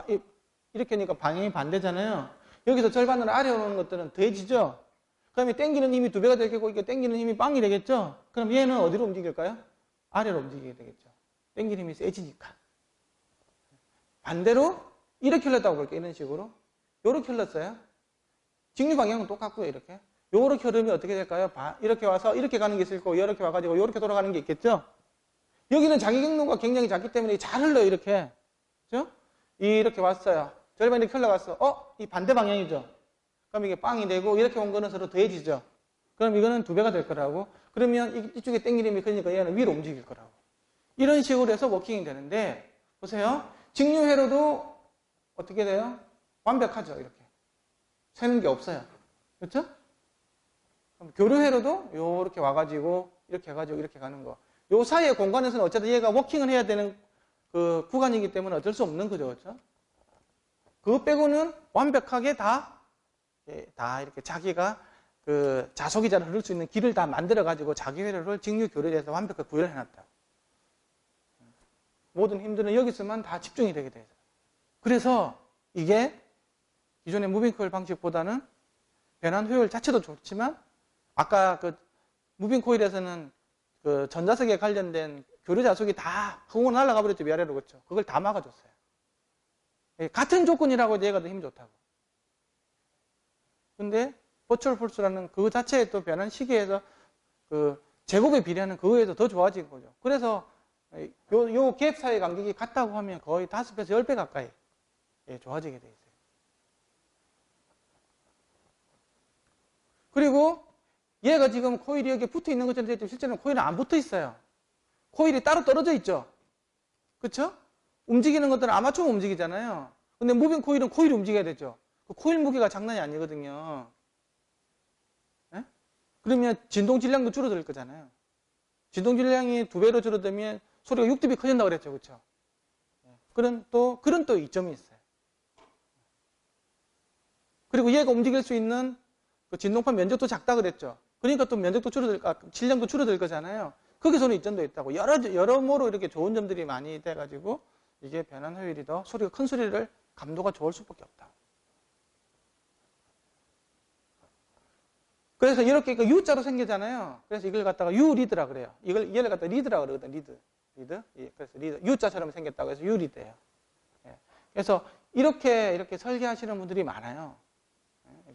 이렇게 하니까 방향이 반대잖아요. 여기서 절반으로 아래로 오는 것들은 더해지죠? 그러면 당기는 힘이 2배가 될 거고 이게 당기는 힘이 빵이 되겠죠? 그럼 얘는 어디로 움직일까요? 아래로 움직이게 되겠죠. 당기는 힘이 세지니까. 반대로 이렇게 흘렀다고 볼게요. 이런 식으로. 요렇게 흘렀어요. 직류 방향은 똑같고요. 이렇게. 요렇게 흐르면 어떻게 될까요? 이렇게 와서 이렇게 가는 게 있을 거고 이렇게 와가지고 이렇게 돌아가는 게 있겠죠? 여기는 자기 경로가 굉장히 작기 때문에 잘 흘러요. 이렇게. 그죠? 이렇게 왔어요. 절반 이렇게 흘러갔어. 이 반대 방향이죠? 그럼 이게 빵이 되고 이렇게 온 거는 서로 더해지죠? 그럼 이거는 2배가 될 거라고. 그러면 이쪽에 당기는 힘이 크니까 얘는 위로 움직일 거라고. 이런 식으로 해서 워킹이 되는데 보세요. 직류 회로도 어떻게 돼요? 완벽하죠. 이렇게. 새는 게 없어요. 그렇죠? 그럼 교류 회로도 요렇게 와가지고 이렇게 해가지고 이렇게 가는 거. 요 사이의 공간에서는 어쨌든 얘가 워킹을 해야 되는 그 구간이기 때문에 어쩔 수 없는 거죠. 그렇죠? 그거 빼고는 완벽하게 다 이렇게 자기가 그 자석이 잘 흐를 수 있는 길을 다 만들어가지고 자기 회로를 직류 교류에서 완벽하게 구현해놨다. 모든 힘들은 여기서만 다 집중이 되게 돼요. 그래서 이게 기존의 무빙 코일 방식보다는 변환 효율 자체도 좋지만 아까 그 무빙 코일에서는 그 전자석에 관련된 교류 자석이 다 흙으로 날아가 버렸죠. 위아래로. 그렇죠. 그걸 다 막아줬어요. 같은 조건이라고 얘가 더 힘 좋다고. 근데 버추얼 폴스라는 그 자체의 또 변환 시기에서 그 제곱에 비례하는 그거에서 더 좋아진 거죠. 그래서 요 갭 사이 간격이 같다고 하면 거의 5배에서 10배 가까이 좋아지게 돼 있어요. 그리고 얘가 지금 코일이 여기에 붙어 있는 것처럼 되어 있지만 실제로는 코일은 안 붙어 있어요. 코일이 따로 떨어져 있죠. 그렇죠? 움직이는 것들은 아마추어 움직이잖아요. 근데 무빙 코일은 코일이 움직여야 되죠. 그 코일 무게가 장난이 아니거든요. 네? 그러면 진동 질량도 줄어들 거잖아요. 진동 질량이 2배로 줄어들면 소리가 6dB 커진다고 그랬죠. 그렇죠? 그런 또 이점이 있어요. 그리고 얘가 움직일 수 있는 그 진동판 면적도 작다 그랬죠. 그러니까 또 면적도 질량도 줄어들 거잖아요. 거기서는 이점도 있다고. 여러모로 이렇게 좋은 점들이 많이 돼가지고 이게 변환 효율이 더 소리가 큰 소리를 감도가 좋을 수밖에 없다. 그래서 이렇게 U자로 생기잖아요. 그래서 이걸 갖다가 U-리드라 그래요. 얘를 갖다가 리드라 그러거든. 리드. 그래서 리드. U자처럼 생겼다고 해서 U-리드예요. 그래서 이렇게 설계하시는 분들이 많아요.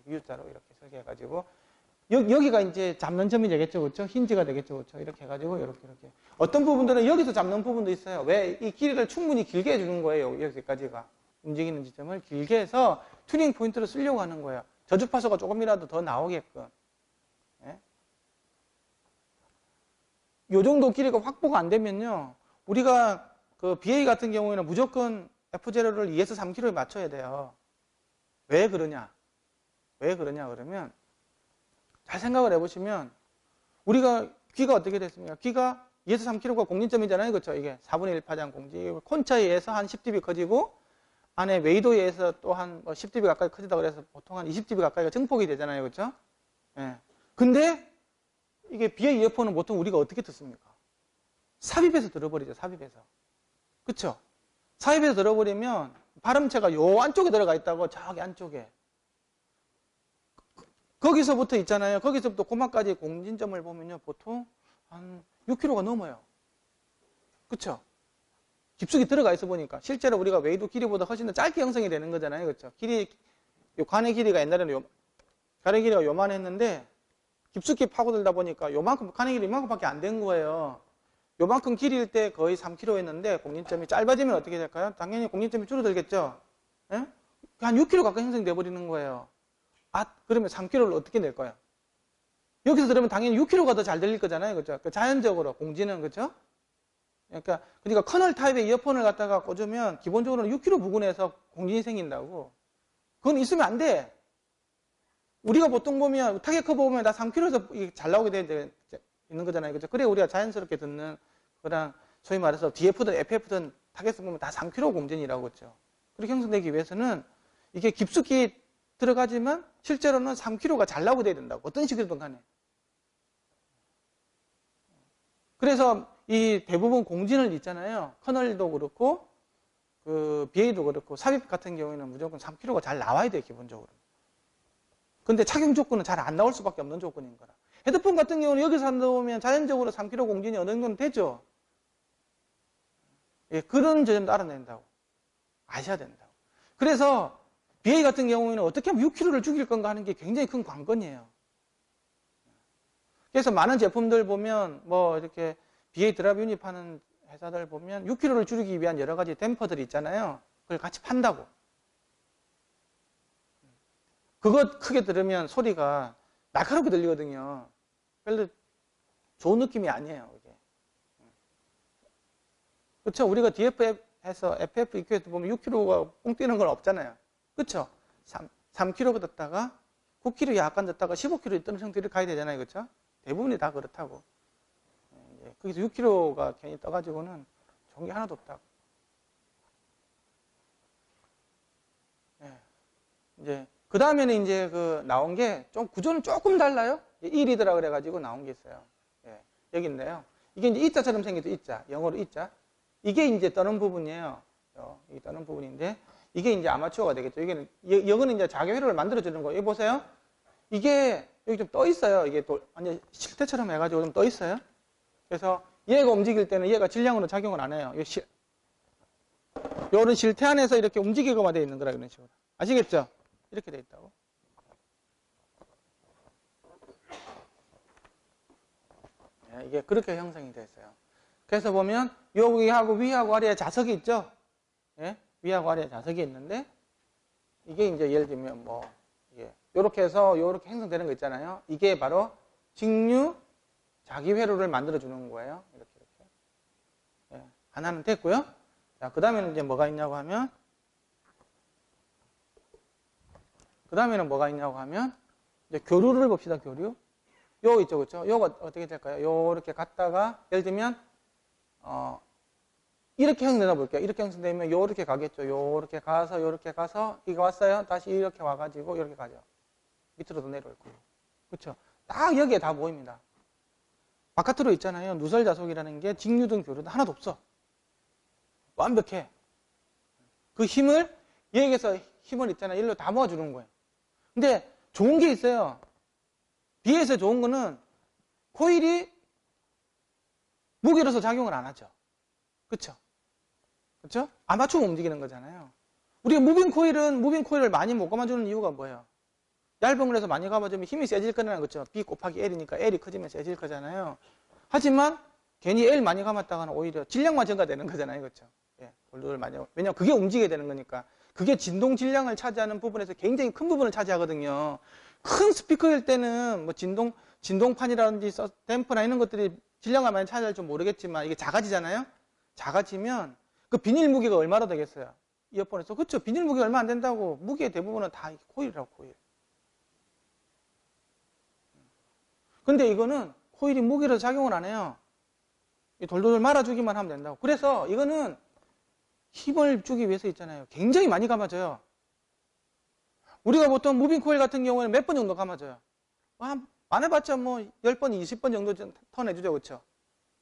U자로 이렇게 설계해가지고 여기가 이제 잡는 점이 되겠죠, 그렇죠? 힌지가 되겠죠, 그렇죠? 이렇게 해가지고 이렇게. 어떤 부분들은 여기서 잡는 부분도 있어요. 왜? 이 길이를 충분히 길게 해주는 거예요. 여기까지가 움직이는 지점을 길게 해서 튜닝 포인트로 쓰려고 하는 거예요. 저주파수가 조금이라도 더 나오게끔. 요 정도 길이가 확보가 안 되면요. 우리가 그 BA 같은 경우에는 무조건 F0를 2에서 3km에 맞춰야 돼요. 왜 그러냐? 왜 그러냐 그러면 잘 생각을 해보시면 우리가 귀가 어떻게 됐습니까? 귀가 2에서 3km가 공진점이잖아요. 그렇죠? 이게 4분의 1 파장 공지. 콘차에 의해서 한 10dB 커지고 안에 웨이도에 의해서 또 한 10dB 가까이 커지다 그래서 보통 한 20dB 가까이가 증폭이 되잖아요. 그렇죠? 예. 근데 이게 BA 이어폰은 보통 우리가 어떻게 듣습니까? 삽입해서 들어버리죠. 삽입해서. 그렇죠? 삽입해서 들어버리면 발음체가 요 안쪽에 들어가 있다고 저기 안쪽에. 거기서부터 있잖아요. 거기서부터 고막까지 공진점을 보면요. 보통 한 6km가 넘어요. 그렇죠? 깊숙이 들어가 있어 보니까 실제로 우리가 웨이도 길이보다 훨씬 더 짧게 형성이 되는 거잖아요. 그렇죠? 길이 요 관의 길이가 옛날에는 관의 길이가 요만했는데 깊숙이 파고들다 보니까 요만큼 관의 길이 이만큼밖에 안 된 거예요. 요만큼 길이일 때 거의 3km였는데 공진점이 짧아지면 어떻게 될까요? 당연히 공진점이 줄어들겠죠. 예? 한 6km 가까이 형성돼 버리는 거예요. 아, 그러면 3km를 어떻게 낼까요? 여기서 들으면 당연히 6km가 더 잘 들릴 거잖아요. 그렇죠? 자연적으로 공진은 그렇죠? 그러니까 커널 타입의 이어폰을 갖다가 꽂으면 기본적으로는 6km 부근에서 공진이 생긴다고. 그건 있으면 안 돼. 우리가 보통 보면 타겟 커버 보면 다 3km에서 잘 나오게 돼 있는 거잖아요. 그렇죠? 그래 우리가 자연스럽게 듣는 그런 소위 말해서 DF든 FF든 타겟을 보면 다 3km 공진이라고 그랬죠. 그렇게 형성되기 위해서는 이게 깊숙이 들어가지만 실제로는 3km가 잘 나오게 돼야 된다고. 어떤 식이든 간에. 그래서 이 대부분 공진을 있잖아요. 커널도 그렇고 그 BA도 그렇고 삽입 같은 경우에는 무조건 3km가 잘 나와야 돼요. 기본적으로. 근데 착용 조건은 잘 안 나올 수밖에 없는 조건인 거라. 헤드폰 같은 경우는 여기서 한다 보면 자연적으로 3km 공진이 어느 정도는 되죠. 예, 그런 점도 알아낸다고. 아셔야 된다고. 그래서 BA 같은 경우에는 어떻게 하면 6km를 죽일 건가 하는 게 굉장히 큰 관건이에요. 그래서 많은 제품들 보면 뭐 이렇게 BA 드랍 유닛 파는 회사들 보면 6km를 줄이기 위한 여러 가지 댐퍼들이 있잖아요. 그걸 같이 판다고. 그것 크게 들으면 소리가 날카롭게 들리거든요. 별로 좋은 느낌이 아니에요. 이게. 그렇죠? 우리가 DF에서 FF EQ에서 보면 6km가 뻥 뛰는 건 없잖아요. 그렇죠? 3km 듣다가 9km 약간 듣다가 15km 뜨는 형태를 가야 되잖아요. 그렇죠? 대부분이 다 그렇다고. 거기서 6km가 괜히 떠가지고는 좋은 게 하나도 없다고. 이제 그 다음에는 이제 그 나온 게 좀 구조는 조금 달라요. E-리드라 그래가지고 나온 게 있어요. 여기 있네요. 이게 이제 이자처럼 생겨서 이자, 영어로 이자. 이게 이제 떠는 부분이에요. 이 떠는 부분인데 이게 이제 아마추어가 되겠죠. 이거는 이제 자기 회로를 만들어주는 거예요. 여기 보세요. 이게 여기 좀 떠 있어요. 이게 또 완전 실태처럼 해가지고 좀 떠 있어요. 그래서 얘가 움직일 때는 얘가 질량으로 작용을 안 해요. 요런 실태 안에서 이렇게 움직이고만 되어 있는 거라 이런 식으로. 아시겠죠? 이렇게 되어 있다고. 이게 그렇게 형성이 되어 있어요. 그래서 보면 여기하고 위하고 아래에 자석이 있죠? 예? 위하고 아래에 자석이 있는데 이게 이제 예를 들면 뭐 이렇게 해서 이렇게 형성되는 거 있잖아요. 이게 바로 직류 자기 회로를 만들어 주는 거예요. 이렇게. 하나는 됐고요. 자, 그 다음에는 이제 뭐가 있냐고 하면 이제 교류를 봅시다. 교류. 요 있죠, 그렇죠? 요가 어떻게 될까요? 요렇게 갔다가 예를 들면 이렇게 형성되나 볼게요. 이렇게 형성되면 요렇게 가겠죠. 요렇게 가서 이거 왔어요. 다시 이렇게 와가지고 이렇게 가죠. 밑으로도 내려올 거고. 그렇죠? 딱 여기에 다 모입니다. 바깥으로 있잖아요. 누설 자속이라는 게 직류든 교류든 하나도 없어. 완벽해. 그 힘을 여기에서 힘을 있잖아요. 일로 다 모아주는 거예요. 근데 좋은 게 있어요. BA에서 좋은 거는 코일이 무게로서 작용을 안 하죠. 그렇죠? 그렇죠? 아마추어 움직이는 거잖아요. 우리가 무빙 코일을 많이 못 감아주는 이유가 뭐예요? 얇은 걸해서 많이 감아주면 힘이 세질 거라는 거죠. B 곱하기 L이니까 L이 커지면 세질 거잖아요. 하지만 괜히 L 많이 감았다가는 오히려 질량만 증가되는 거잖아요. 그렇죠? 볼륨을 많이 왜냐면 그게 움직여야 되는 거니까. 그게 진동 질량을 차지하는 부분에서 굉장히 큰 부분을 차지하거든요. 큰 스피커일 때는 뭐 진동판이라든지 댐퍼나 이런 것들이 질량을 많이 차지할 줄 모르겠지만 이게 작아지잖아요. 작아지면 그 비닐 무게가 얼마나 되겠어요? 이어폰에서. 그렇죠. 비닐 무게 얼마 안 된다고. 무게의 대부분은 다 코일이라고, 코일. 근데 이거는 코일이 무게로 작용을 안 해요. 돌돌돌 말아주기만 하면 된다고. 그래서 이거는 힘을 주기 위해서 있잖아요. 굉장히 많이 감아줘요. 우리가 보통 무빙 코일 같은 경우에는 몇 번 정도 감아줘요? 안 해봤자 뭐 10번, 20번 정도 턴 해주죠. 그렇죠?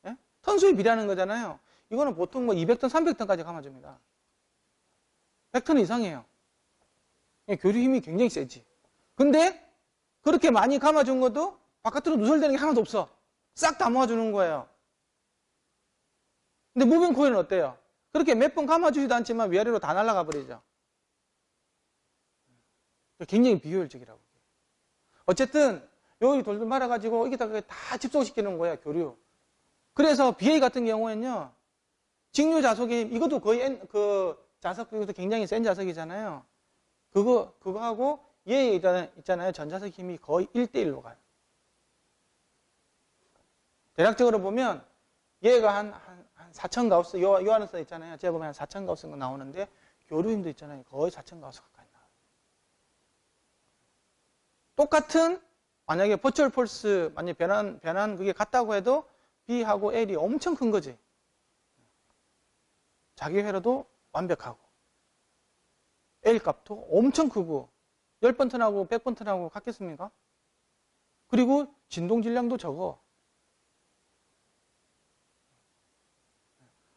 예? 턴수에 비례하는 거잖아요. 이거는 보통 뭐 200턴, 300턴까지 감아줍니다. 100턴 이상이에요. 교류 힘이 굉장히 세지. 근데 그렇게 많이 감아준 것도 바깥으로 누설되는 게 하나도 없어. 싹 다 모아주는 거예요. 근데 무빙 코일은 어때요? 그렇게 몇 번 감아주지도 않지만 위아래로 다 날아가 버리죠. 굉장히 비효율적이라고. 어쨌든 여기 돌돌 말아가지고 여기다가 다 집속시키는 거예요. 교류. 그래서 BA 같은 경우에는요. 직류 자석이 이것도 거의 자석 이것도 굉장히 센 자석이잖아요. 그거하고 얘 있잖아요. 전자석 힘이 거의 1대1로 가요. 대략적으로 보면 얘가 한 4,000 가우스, 요 안에 써 있잖아요. 제가 보면 한 4,000 가우스가 나오는데 교류 힘도 있잖아요. 거의 4,000 가우스 가까이 나와요. 똑같은 만약에 버추얼 폴스 만약에 변한 그게 같다고 해도 B하고 L이 엄청 큰 거지. 자기 회로도 완벽하고 L 값도 엄청 크고 10번 턴하고 100번 턴하고 같겠습니까? 그리고 진동 질량도 적어.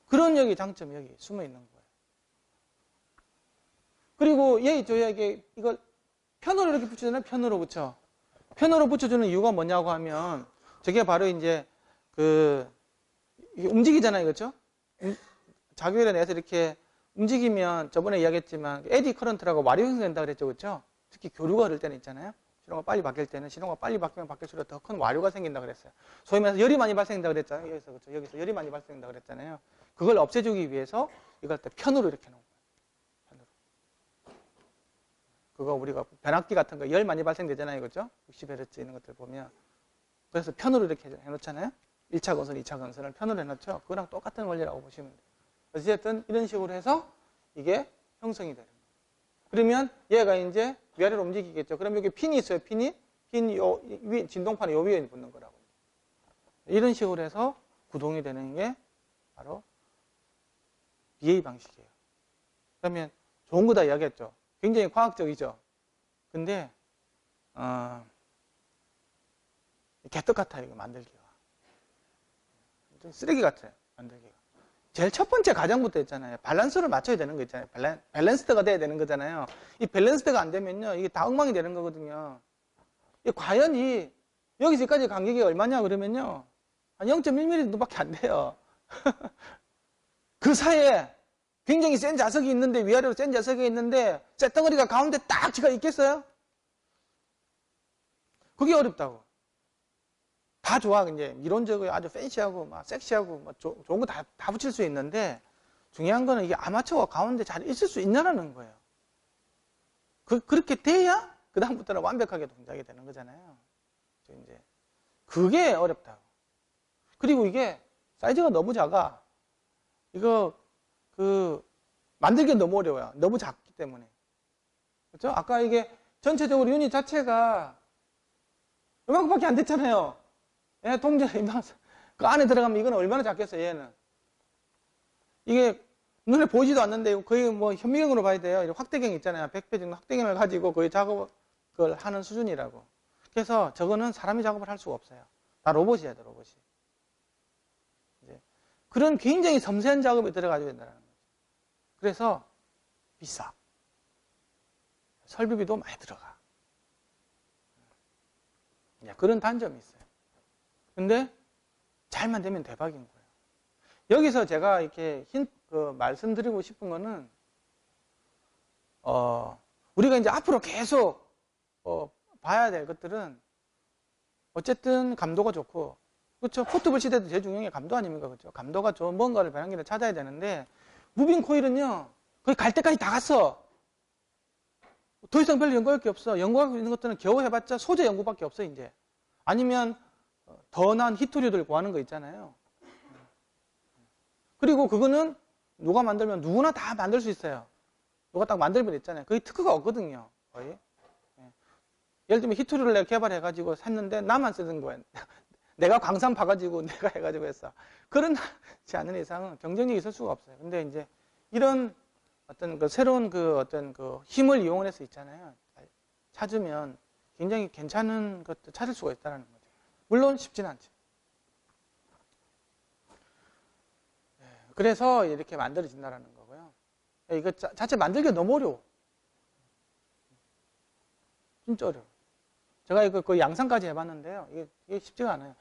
그런 여기 장점이 여기 숨어 있는 거예요. 그리고 얘 있죠. 이걸 편으로 이렇게 붙여주잖아요. 편으로 붙여. 편으로 붙여주는 이유가 뭐냐고 하면 저게 바로 이제 이게 움직이잖아요. 그렇죠? 자기회로 내서 이렇게 움직이면 저번에 이야기했지만 에디 커런트라고 와류 형성된다 그랬죠. 그렇죠? 특히 교류가 흐를 때는 있잖아요. 신호가 빨리 바뀔 때는 신호가 빨리 바뀌면 바뀔수록 더 큰 와류가 생긴다 그랬어요. 소위 말해서 열이 많이 발생된다 그랬잖아요. 여기서 그렇죠? 여기서 열이 많이 발생된다 그랬잖아요. 그걸 없애주기 위해서 이걸 또 편으로 이렇게 놓은 거예요. 편으로. 그거 우리가 변압기 같은 거 열 많이 발생되잖아요. 그렇죠? 60Hz 있는 것들 보면. 그래서 편으로 이렇게 해놓잖아요. 1차 건선, 2차 건선을 편으로 해놓죠. 그거랑 똑같은 원리라고 보시면 돼요. 어쨌든 이런 식으로 해서 이게 형성이 되는 거예요. 그러면 얘가 이제 위아래로 움직이겠죠. 그럼 여기 핀이 있어요. 핀 진동판이 요 위에 붙는 거라고. 이런 식으로 해서 구동이 되는 게 바로 BA 방식이에요. 그러면 좋은 거다 이야기했죠. 굉장히 과학적이죠. 근데 개떡 같아요. 이거 만들기가. 쓰레기 같아요. 만들기가. 제일 첫 번째 가정부터 있잖아요. 밸런스를 맞춰야 되는 거 있잖아요. 밸런스드가 돼야 되는 거잖아요. 이 밸런스드가 안 되면요. 이게 다 엉망이 되는 거거든요. 과연 여기서 여기까지 간격이 얼마냐 그러면요. 한 0.1mm 정도밖에 안 돼요. 그 사이에 굉장히 센 자석이 있는데 위아래로 센 자석이 있는데 쇳덩어리가 가운데 딱 지가 있겠어요? 그게 어렵다고. 다 좋아. 이제 이론적으로 아주 팬시하고 막 섹시하고 막 좋은 거 다 붙일 수 있는데 중요한 거는 이게 아마추어가 가운데 잘 있을 수 있냐라는 거예요. 그렇게 돼야 그다음부터는 완벽하게 동작이 되는 거잖아요. 이제 그게 어렵다고. 그리고 이게 사이즈가 너무 작아. 이거 만들기 너무 어려워요. 너무 작기 때문에. 그렇죠? 아까 이게 전체적으로 유닛 자체가 이만큼밖에 안 됐잖아요. 예, 동전 그 안에 들어가면 이건 얼마나 작겠어요, 얘는. 이게 눈에 보이지도 않는데 거의 뭐 현미경으로 봐야 돼요. 확대경 있잖아요. 100배 정도 확대경을 가지고 거의 작업을 하는 수준이라고. 그래서 저거는 사람이 작업을 할 수가 없어요. 다 로봇이 해야 돼, 로봇이. 이제 그런 굉장히 섬세한 작업이 들어가줘야 된다는 거죠. 그래서 비싸. 설비비도 많이 들어가. 그런 단점이 있어요. 근데 잘만 되면 대박인 거예요. 여기서 제가 이렇게 말씀드리고 싶은 거는, 우리가 이제 앞으로 계속, 봐야 될 것들은, 어쨌든 감도가 좋고, 그렇죠? 포트볼 시대도 제일 중요한 게 감도 아닙니까? 그렇죠? 감도가 좋은 뭔가를 변환기를 찾아야 되는데, 무빙 코일은요, 거의 갈 때까지 다 갔어. 더 이상 별로 연구할 게 없어. 연구하고 있는 것들은 겨우 해봤자 소재 연구밖에 없어, 이제. 아니면, 더 나은 히토류들 구하는 거 있잖아요. 그리고 그거는 누가 만들면 누구나 다 만들 수 있어요. 누가 딱 만들면 있잖아요. 거의 특허가 없거든요. 거의. 예를 들면 히토류를 내가 개발해가지고 샀는데 나만 쓰는 거예요. 내가 광산 파가지고 내가 해가지고 했어. 그렇지 않은 이상은 경쟁력이 있을 수가 없어요. 근데 이제 이런 어떤 그 새로운 그 어떤 그 힘을 이용해서 있잖아요. 찾으면 굉장히 괜찮은 것도 찾을 수가 있다는 거죠. 물론 쉽지는 않죠. 그래서 이렇게 만들어진다는 거고요. 이거 자체 만들기가 너무 어려워. 진짜 어려워. 제가 이거 거의 양산까지 해봤는데요. 이게 쉽지가 않아요.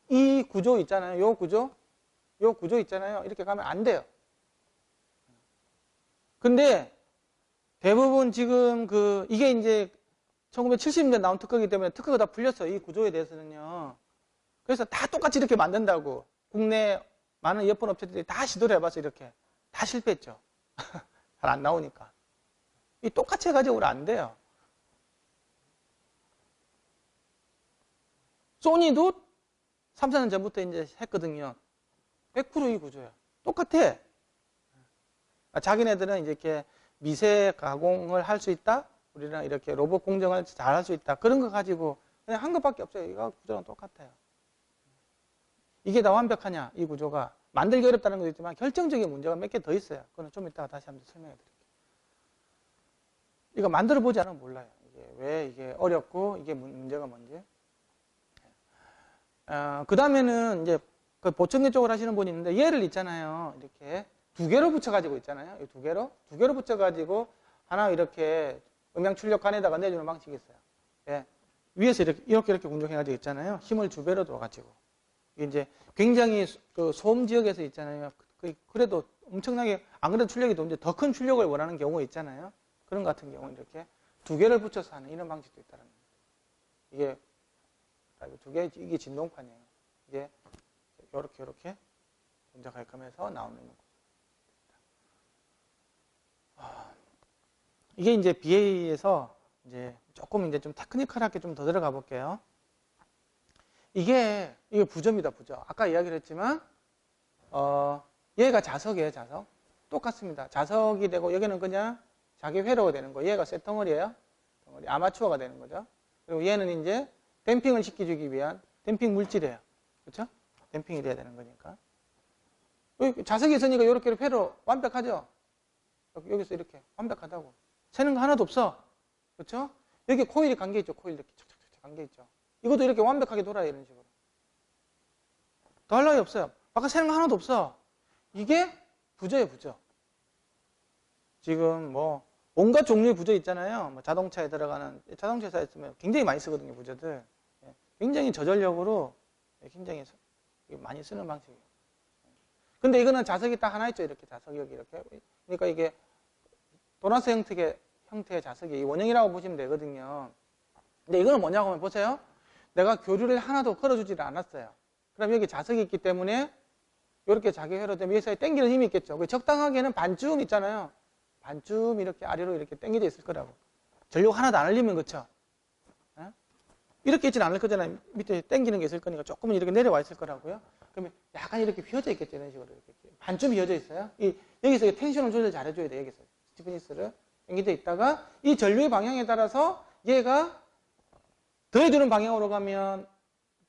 이 구조 있잖아요. 요 구조 있잖아요. 이렇게 가면 안 돼요. 근데 대부분 지금 이게 이제 1970년대 나온 특허이기 때문에 특허가 다 풀렸어요. 이 구조에 대해서는요. 그래서 다 똑같이 이렇게 만든다고. 국내 많은 이어폰 업체들이 다 시도를 해봤어요. 이렇게. 다 실패했죠. 잘 안 나오니까. 이 똑같이 해가지고 안 돼요. 소니도 3, 4년 전부터 이제 했거든요. 100% 이 구조야. 똑같아. 자기네들은 이제 이렇게 미세 가공을 할 수 있다. 우리랑 이렇게 로봇 공정을 잘 할 수 있다. 그런 거 가지고 그냥 한 것밖에 없어요. 이거 구조랑 똑같아요. 이게 다 완벽하냐? 이 구조가. 만들기 어렵다는 것도 있지만 결정적인 문제가 몇 개 더 있어요. 그건 좀 이따가 다시 한번 설명해 드릴게요. 이거 만들어 보지 않으면 몰라요. 이게 왜 이게 어렵고 이게 문제가 뭔지. 그 다음에는 이제 그 보청기 쪽을 하시는 분이 있는데 얘를 있잖아요. 이렇게 두 개로 붙여가지고 있잖아요. 이 두 개로 붙여가지고 하나 이렇게 음향 출력관에다가 내주는 방식이 있어요. 예. 위에서 이렇게 운동해가지고 있잖아요. 힘을 두 배로 둬가지고. 이제 굉장히 그 소음 지역에서 있잖아요. 그래도 엄청나게 안 그래도 출력이 좋은데 더 큰 출력을 원하는 경우 있잖아요. 그런 같은 경우는 이렇게 두 개를 붙여서 하는 이런 방식도 있다는 거예요. 이게 두 개, 이게 진동판이에요. 이게 요렇게 동작할 거면서 나오는 거. 이게 이제 BA에서 이제 조금 이제 좀 테크니컬하게 좀 더 들어가 볼게요. 이게 부저입니다, 부저. 아까 이야기를 했지만, 얘가 자석이에요, 자석. 똑같습니다. 자석이 되고, 여기는 그냥 자기 회로가 되는 거예요. 얘가 쇳덩어리예요. 덩어리. 아마추어가 되는 거죠. 그리고 얘는 이제 댐핑을 시켜주기 위한 댐핑 물질이에요. 그렇죠? 댐핑이 돼야 되는 거니까. 자석이 있으니까 이렇게 회로 완벽하죠? 여기서 이렇게 완벽하다고. 새는 거 하나도 없어. 그렇죠? 여기 코일이 감겨있죠. 코일 이렇게 촉촉촉 감겨있죠. 이것도 이렇게 완벽하게 돌아요. 이런 식으로. 더 할 나위 없어요. 바깥 새는 거 하나도 없어. 이게 부저예요, 부저. 지금 뭐 온갖 종류의 부저 있잖아요. 뭐 자동차에 들어가는, 자동차에 있으면 굉장히 많이 쓰거든요, 부저들. 굉장히 저전력으로 굉장히 많이 쓰는 방식이에요. 근데 이거는 자석이 딱 하나 있죠. 이렇게 자석이 여기 이렇게. 그러니까 이게 도너스 형태의 자석이 원형이라고 보시면 되거든요. 근데 이거는 뭐냐고 하면 보세요. 내가 교류를 하나도 걸어주지를 않았어요. 그럼 여기 자석이 있기 때문에 이렇게 자기 회로 되면 여기서 당기는 힘이 있겠죠. 적당하게는 반쯤 있잖아요. 반쯤 이렇게 아래로 이렇게 당겨져 있을 거라고. 전력 하나도 안 흘리면 그렇죠. 이렇게 있지는 않을 거잖아요. 밑에 당기는 게 있을 거니까 조금은 이렇게 내려와 있을 거라고요. 그러면 약간 이렇게 휘어져 있겠죠. 이런 식으로 이렇게 반쯤 휘어져 있어요. 여기서 텐션을 조절 잘 해줘야 돼. 여기서 스티프니스를 당겨져 있다가 이 전류의 방향에 따라서 얘가 더해주는 방향으로 가면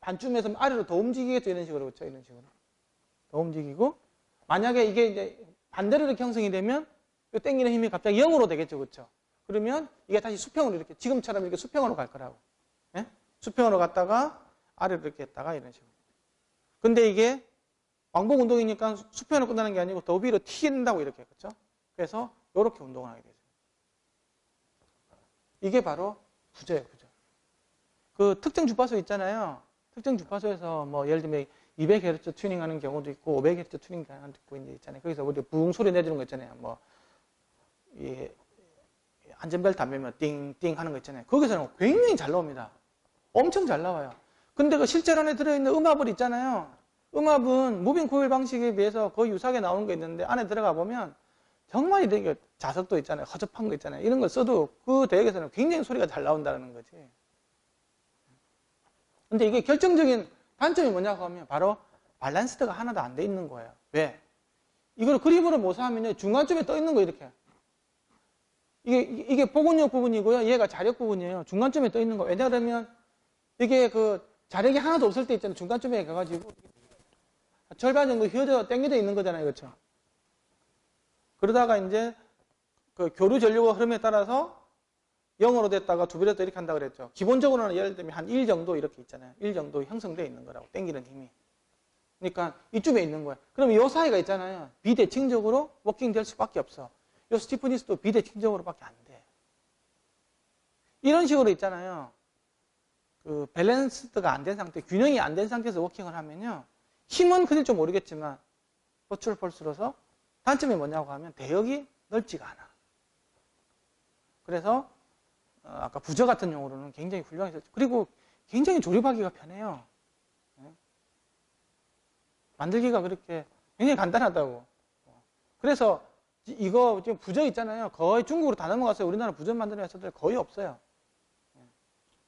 반쯤에서 아래로 더 움직이겠죠. 이런 식으로 그렇죠. 이런 식으로 더 움직이고 만약에 이게 이제 반대로 이렇게 형성이 되면 이 당기는 힘이 갑자기 0으로 되겠죠. 그렇죠. 그러면 이게 다시 수평으로 이렇게 지금처럼 이렇게 수평으로 갈 거라고. 예? 수평으로 갔다가 아래로 이렇게 했다가 이런 식으로. 근데 이게 왕복 운동이니까 수평으로 끝나는 게 아니고 더 위로 튀긴다고 이렇게 그렇죠? 그래서 이렇게 운동을 하게 되죠. 이게 바로 부저예요, 부저. 그 특정 주파수 있잖아요. 특정 주파수에서 뭐 예를 들면 200Hz 튜닝하는 경우도 있고 500Hz 튜닝하는 경우도 있고 이제 있잖아요. 거기서 우리 붕 소리 내주는 거 있잖아요. 뭐 이 안전벨트 안 매면 띵띵 하는 거 있잖아요. 거기서는 굉장히 잘 나옵니다. 엄청 잘 나와요. 근데 그 실제 안에 들어있는 음압을 있잖아요. 음압은 무빙 코일 방식에 비해서 거의 유사하게 나오는 거 있는데 안에 들어가 보면 정말 이렇게 자석도 있잖아요. 허접한 거 있잖아요. 이런 걸 써도 그 대역에서는 굉장히 소리가 잘 나온다는 거지. 근데 이게 결정적인 단점이 뭐냐고 하면 바로 밸런스드가 하나도 안 돼 있는 거예요. 왜? 이걸 그림으로 모사하면 중간쯤에 떠 있는 거예요, 이렇게. 이게 복원력 부분이고요. 얘가 자력 부분이에요. 중간쯤에 떠 있는 거예요. 왜냐하면 이게 그 자력이 하나도 없을 때 있잖아요. 중간쯤에 가가지고 절반 정도 휘어져 당겨져 있는 거잖아요. 그렇죠? 그러다가 이제 그 교류 전류가 흐름에 따라서 0으로 됐다가 2배 됐다 이렇게 한다고 그랬죠. 기본적으로는 예를 들면 한 1 정도 이렇게 있잖아요. 1 정도 형성되어 있는 거라고. 당기는 힘이. 그러니까 이쯤에 있는 거예요. 그럼 이 사이가 있잖아요. 비대칭적으로 워킹 될 수밖에 없어. 이 스티프니스도 비대칭적으로밖에 안 돼. 이런 식으로 있잖아요. 그 밸런스가 안 된 상태, 균형이 안 된 상태에서 워킹을 하면요. 힘은 클릴지 모르겠지만 버추얼 펄스로서 단점이 뭐냐고 하면 대역이 넓지가 않아. 그래서 아까 부저 같은 용어로는 굉장히 훌륭해서 그리고 굉장히 조립하기가 편해요. 만들기가 그렇게 굉장히 간단하다고. 그래서 이거 지금 부저 있잖아요. 거의 중국으로 다 넘어갔어요. 우리나라 부저 만드는 회사들 거의 없어요.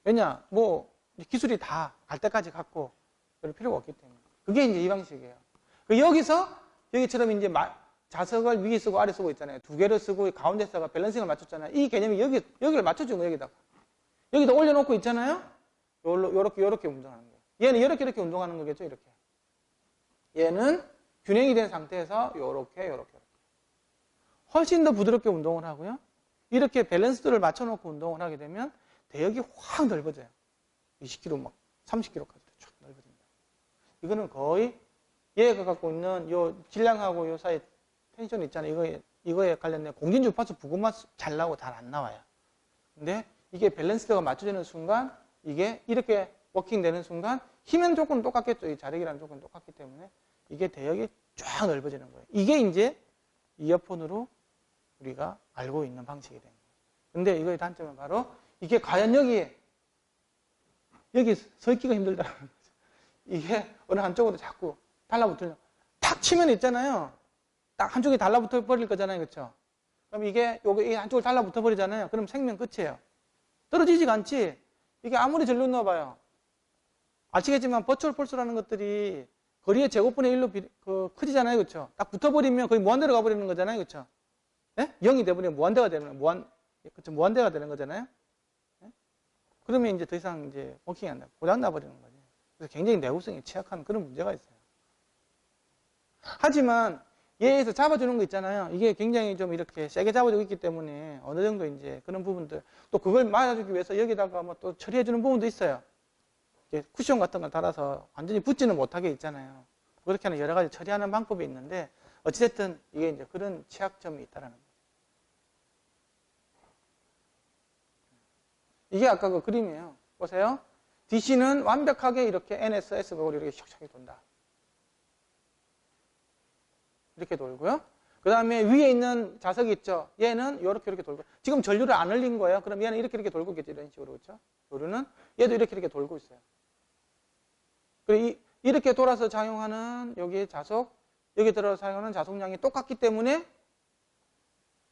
왜냐? 뭐 기술이 다 갈 때까지 갖고 그럴 필요가 없기 때문에. 그게 이제 이 방식이에요. 여기서 여기처럼 이제 자석을 위에 쓰고 아래 쓰고 있잖아요. 2개를 쓰고 가운데다가 밸런싱을 맞췄잖아요. 이 개념이 여기를 맞춰준 거예요. 여기다 올려놓고 있잖아요. 요렇게 운동하는 거예요. 얘는 이렇게 운동하는 거겠죠. 이렇게. 얘는 균형이 된 상태에서 요렇게. 훨씬 더 부드럽게 운동을 하고요. 이렇게 밸런스를 맞춰놓고 운동을 하게 되면 대역이 확 넓어져요. 20kg 막 30kg까지 쫙 넓어집니다. 이거는 거의 얘가 갖고 있는 요 질량하고 요 사이 텐션 있잖아요. 이거에 관련된 공진 주파수 부근만 잘 나오고 잘 안 나와요. 근데 이게 밸런스가 맞춰지는 순간 이게 이렇게 워킹 되는 순간 힘은 조금 똑같겠죠. 이 자력이라는 조건 똑같기 때문에 이게 대역이 쫙 넓어지는 거예요. 이게 이제 이어폰으로 우리가 알고 있는 방식이 됩니다. 근데 이거의 단점은 바로 이게 과연 여기 서 있기가 힘들다는 거죠. 이게 어느 한쪽으로 자꾸 달라붙으면 탁 치면 있잖아요. 딱 한쪽이 달라붙어 버릴 거잖아요. 그렇죠? 그럼 이게 여기 한쪽을 달라붙어 버리잖아요. 그럼 생명 끝이에요. 떨어지지가 않지. 이게 아무리 전류 넣어봐요. 아시겠지만 버추얼 펄스라는 것들이 거리의 제곱분의 1로 커지잖아요. 그렇죠? 딱 붙어버리면 거의 무한대로 가버리는 거잖아요. 그렇죠? 예? 0이 돼버리면 무한대가 되는 그렇죠? 무한대가 되는 거잖아요. 예? 그러면 이제 더 이상 이제 워킹이 안 나요. 고장 나버리는 거죠. 그래서 굉장히 내구성이 취약한 그런 문제가 있어요. 하지만 얘에서 잡아주는 거 있잖아요. 이게 굉장히 좀 이렇게 세게 잡아주고 있기 때문에 어느 정도 이제 그런 부분들 또 그걸 맞아주기 위해서 여기다가 뭐 또 처리해주는 부분도 있어요. 쿠션 같은 걸 달아서 완전히 붙지는 못하게 있잖아요. 그렇게 하는 여러 가지 처리하는 방법이 있는데 어찌됐든 이게 이제 그런 취약점이 있다라는 거죠. 이게 아까 그 그림이에요. 보세요. DC는 완벽하게 이렇게 NS, S각으로 이렇게 샥샥 돈다. 이렇게 돌고요. 그 다음에 위에 있는 자석이 있죠. 얘는 이렇게 돌고. 지금 전류를 안 흘린 거예요. 그럼 얘는 이렇게 돌고 있겠죠. 이런 식으로. 그렇죠? 전류는 얘도 이렇게 돌고 있어요. 그리고 이렇게 돌아서 작용하는 여기 자석, 여기 들어서 사용하는 자석량이 똑같기 때문에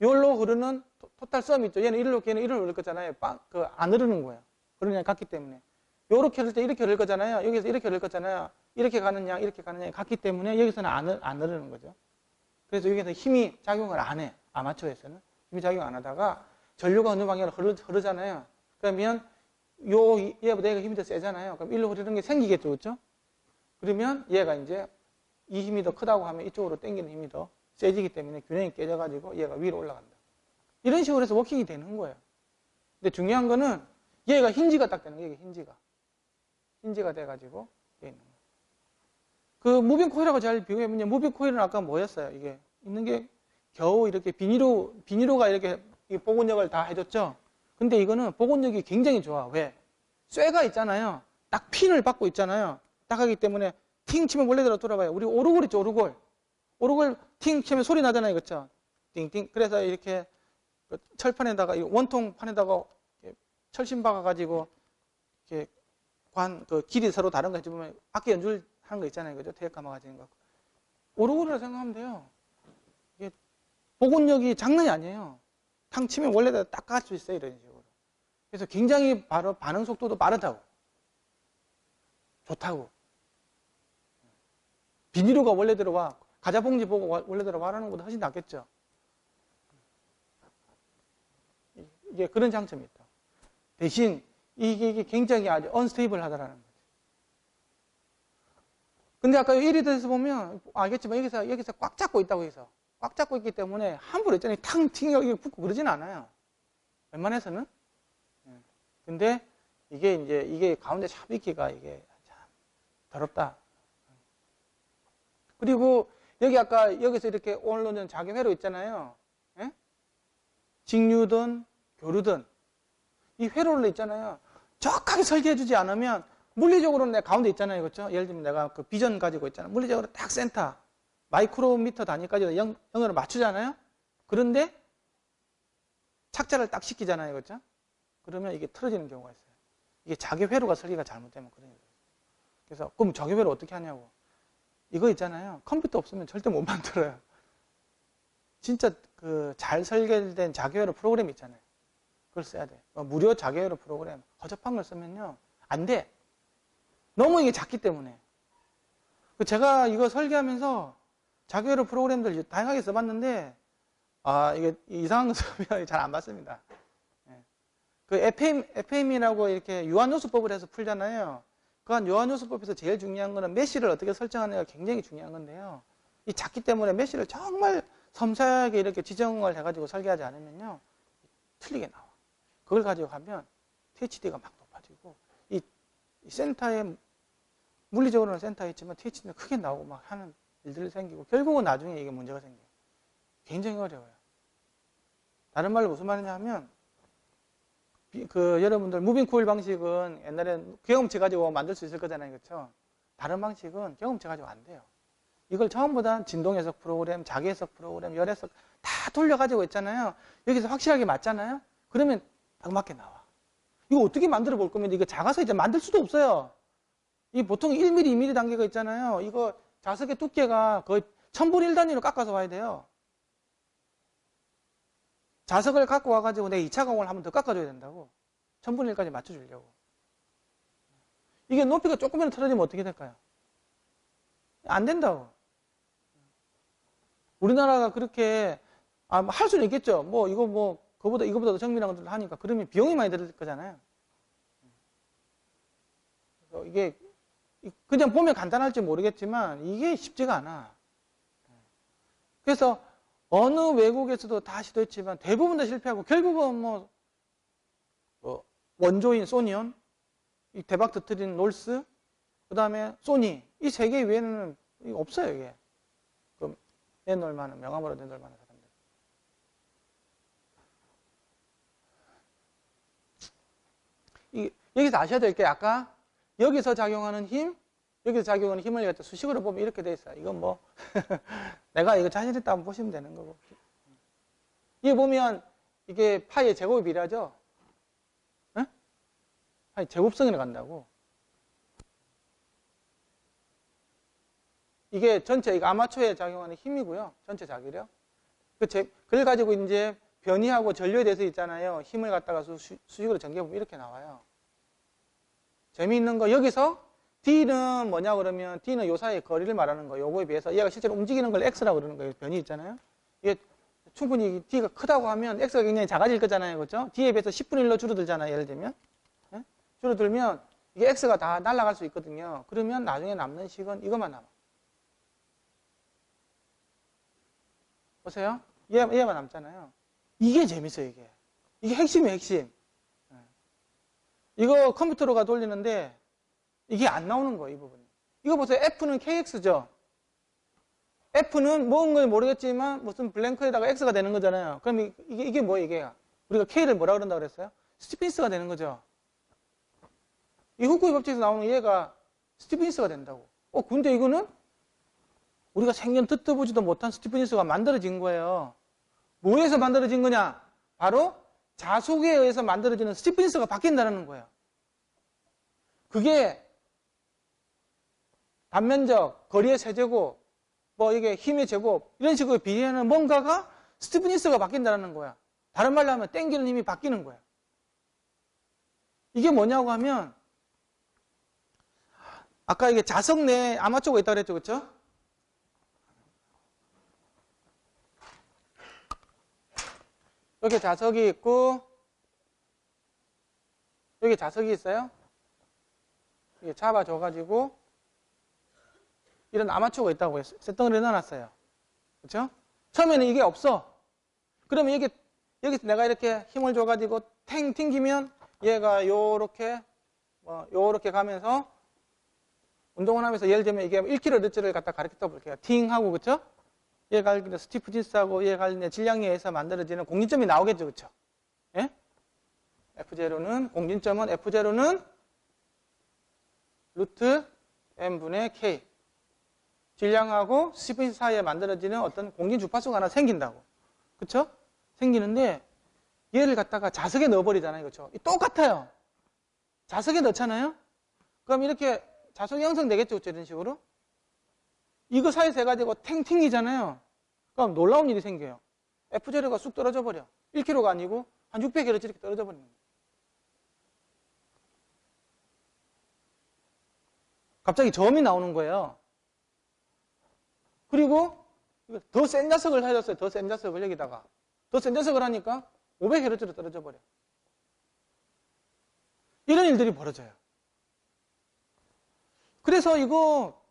요로 흐르는 토탈 썸 있죠. 얘는 이리로, 걔는 이리로 흐를 거잖아요. 안 흐르는 거예요. 그런 양이 같기 때문에. 요렇게 흐를 때 이렇게 흐를 거잖아요. 여기서 이렇게 흐를 거잖아요. 이렇게 가는 양, 이렇게 가는 양이 같기 때문에 여기서는 안 흐르는 거죠. 그래서 여기서 힘이 작용을 안 해. 아마추어에서는. 힘이 작용 안 하다가 전류가 어느 방향으로 흐르잖아요. 그러면 얘보다 얘가 힘이 더 세잖아요. 그럼 일로 흐르는 게 생기겠죠. 그렇죠? 그러면 얘가 이제 이 힘이 더 크다고 하면 이쪽으로 당기는 힘이 더 세지기 때문에 균형이 깨져가지고 얘가 위로 올라간다. 이런 식으로 해서 워킹이 되는 거예요. 근데 중요한 거는 얘가 힌지가 딱 되는 거예요. 이게 힌지가 돼가지고 얘 있는 거예요. 그 무빙 코일하고 잘 비교해보면 무빙 코일은 아까 뭐였어요? 이게 있는 게 겨우 이렇게 비닐로가 이렇게 복원력을 다 해줬죠? 근데 이거는 복원력이 굉장히 좋아. 왜? 쇠가 있잖아요. 딱 핀을 받고 있잖아요. 딱 하기 때문에 팅 치면 원래대로 돌아가요. 우리 오르골 있죠, 오르골. 오르골 팅 치면 소리 나잖아요. 그렇죠? 띵띵. 그래서 이렇게 철판에다가, 원통판에다가 철심 박아가지고 이렇게 길이 서로 다른 거 해주면 악기 연주를 하는 거 있잖아요. 그죠? 태엽 감아가지는 거. 오르골이라고 생각하면 돼요. 이게 복원력이 장난이 아니에요. 탕 치면 원래대로 딱 갈 수 있어요. 이런 식으로. 그래서 굉장히 바로 반응 속도도 빠르다고. 좋다고. 비닐로가 원래대로 와. 과자봉지 보고 원래대로 와라는 것보다 훨씬 낫겠죠. 이게 그런 장점이 있다. 대신 이게 굉장히 아주 언스테이블 하다라는 거죠. 근데 아까 1위에서 보면 알겠지만 여기서 꽉 잡고 있다고 해서 꽉 잡고 있기 때문에 함부로 있잖아요. 탕 튕겨 붙고 그러진 않아요. 웬만해서는. 근데 이게 가운데 잡히기가 이게 참 더럽다. 그리고 여기 아까 여기서 이렇게 오늘로는 자기회로 있잖아요. 예? 직류든 교류든 이 회로를 있잖아요. 정확하게 설계해주지 않으면 물리적으로는 내 가운데 있잖아요. 그렇죠? 예를 들면 내가 그 비전 가지고 있잖아요. 물리적으로 딱 센터 마이크로미터 단위까지 0으로 맞추잖아요. 그런데 착자를 딱 시키잖아요. 그렇죠? 그러면 이게 틀어지는 경우가 있어요. 이게 자기 회로가 설계가 잘못되면 그런 거예요. 그래서 그럼 자기 회로 어떻게 하냐고. 이거 있잖아요. 컴퓨터 없으면 절대 못 만들어요. 진짜 그 잘 설계된 자기 회로 프로그램 있잖아요. 그걸 써야 돼. 무료 자기 회로 프로그램 허접한 걸 쓰면요 안 돼. 너무 이게 작기 때문에. 제가 이거 설계하면서 자기 회로 프로그램들 다양하게 써봤는데 이게 이상한 거 쓰면 잘 안 받습니다. 그 FM이라고 이렇게 유한요소법을 해서 풀잖아요. 그 유한요소법에서 제일 중요한 거는 메쉬를 어떻게 설정하느냐가 굉장히 중요한 건데요. 이 작기 때문에 메쉬를 정말 섬세하게 이렇게 지정을 해가지고 설계하지 않으면요. 틀리게 나와. 그걸 가지고 가면 THD가 막 높아지고 이 센터에 물리적으로는 센터에 있지만 THD는 크게 나오고 막 하는 일들이 생기고 결국은 나중에 이게 문제가 생겨요. 굉장히 어려워요. 다른 말로 무슨 말이냐 하면 여러분들 무빙 코일 방식은 옛날에 경험치 가지고 만들 수 있을 거잖아요. 그렇죠? 다른 방식은 경험치 가지고 안 돼요. 이걸 전부 다 진동해석 프로그램, 자기해석 프로그램, 열해석 다 돌려가지고 있잖아요. 여기서 확실하게 맞잖아요. 그러면 딱 맞게 나와. 이거 어떻게 만들어 볼 거면 이거 작아서 이제 만들 수도 없어요. 이 보통 1mm, 2mm 단계가 있잖아요. 이거 자석의 두께가 거의 1000분의 1 단위로 깎아서 와야 돼요. 자석을 갖고 와가지고 내 2차 공을 한 번 더 깎아줘야 된다고. 1000분의 1까지 맞춰주려고. 이게 높이가 조금이라도 틀어지면 어떻게 될까요? 안 된다고. 우리나라가 그렇게, 할 수는 있겠죠. 이거보다 더 정밀한 것들 하니까. 그러면 비용이 많이 들 거잖아요. 그래서 이게, 그냥 보면 간단할지 모르겠지만, 이게 쉽지가 않아. 그래서, 어느 외국에서도 다 시도했지만 대부분 다 실패하고 결국은 원조인 소니온, 이 대박 터뜨린 놀스, 그 다음에 소니 이 세 개 외에는 없어요. 이게 그 내놓을 만한 명함으로 내놓을 만한 사람들. 여기서 아셔야 될 게 아까 여기서 작용하는 힘, 여기서 작용하는 힘을 갖다 수식으로 보면 이렇게 돼 있어요. 이건 내가 이거 자신있다 한번 보시면 되는 거고. 이게 보면 이게 파이의 제곱이 비례하죠? 네? 파이 제곱성이라 간다고. 이게 전체, 이거 아마추어에 작용하는 힘이고요. 전체 자기력. 그걸 가지고 이제 변이하고 전류에 대해서 있잖아요. 힘을 갖다가 수식으로 전개해보면 이렇게 나와요. 재미있는 거, 여기서 D는 뭐냐 그러면 D는 요 사이의 거리를 말하는 거예요. 요거에 비해서 얘가 실제로 움직이는 걸 X라고 그러는 거예요. 변이 있잖아요. 이게 충분히 D가 크다고 하면 X가 굉장히 작아질 거잖아요. 그렇죠? D에 비해서 10분의 1로 줄어들잖아요. 예를 들면. 네? 줄어들면 이게 X가 다 날아갈 수 있거든요. 그러면 나중에 남는 식은 이것만 남아. 보세요. 얘만 남잖아요. 이게 재밌어요. 이게 핵심이에요. 핵심. 이거 컴퓨터로가 돌리는데 이게 안 나오는 거예요. 이 부분이. 이거 보세요. F는 KX죠. F는 뭔 건지 모르겠지만 무슨 블랭크에다가 X가 되는 거잖아요. 그럼 이게 뭐예요? 이게 우리가 K를 뭐라 그런다고 그랬어요? 스티펜스가 되는 거죠. 이 후쿠이 법칙에서 나오는 얘가 스티펜스가 된다고. 근데 이거는 우리가 생전 듣도 보지도 못한 스티펜스가 만들어진 거예요. 뭐에서 만들어진 거냐? 바로 자속에 의해서 만들어지는 스티펜스가 바뀐다는 거예요. 그게 단면적, 거리의 세제곱, 이게 힘의 제곱, 이런 식으로 비례하는 뭔가가 스티프니스가 바뀐다는 거야. 다른 말로 하면 땡기는 힘이 바뀌는 거야. 이게 뭐냐고 하면, 아까 이게 자석 내에 아마추어가 있다고 그랬죠, 그쵸? 여기 자석이 있고, 여기 자석이 있어요. 이게 잡아줘가지고, 이런 아마추어가 있다고 했어요. 쇳덩어리에 넣어놨어요. 그렇죠? 처음에는 이게 없어. 그러면 여기서 내가 이렇게 힘을 줘가지고 탱 튕기면 얘가 요렇게 가면서 운동을 하면서 예를 들면 이게 1kg를 갖다 가르쳐 볼게요. 팅 하고, 그쵸? 얘가 알기는 스티프니스하고 얘가 알기는 질량에 의해서 만들어지는 공진점이 나오겠죠. 그쵸? 예? F0는, 공진점은 F0는 루트 M분의 K. 질량하고 스티프니스 사이에 만들어지는 어떤 공진 주파수가 하나 생긴다고. 그쵸? 생기는데 얘를 갖다가 자석에 넣어버리잖아요. 그쵸? 똑같아요. 자석에 넣잖아요? 그럼 이렇게 자석이 형성되겠죠. 그쵸? 이런 식으로. 이거 사이에서 해가지고 탱 튕기잖아요. 그럼 놀라운 일이 생겨요. F0가 쑥 떨어져 버려. 1kg가 아니고 한 600kg 이렇게 떨어져 버리는 거예요. 갑자기 점이 나오는 거예요. 그리고 더 센 자석을 해줬어요. 더 센 자석을 여기다가. 더 센 자석을 하니까 500Hz로 떨어져 버려. 이런 일들이 벌어져요. 그래서 이거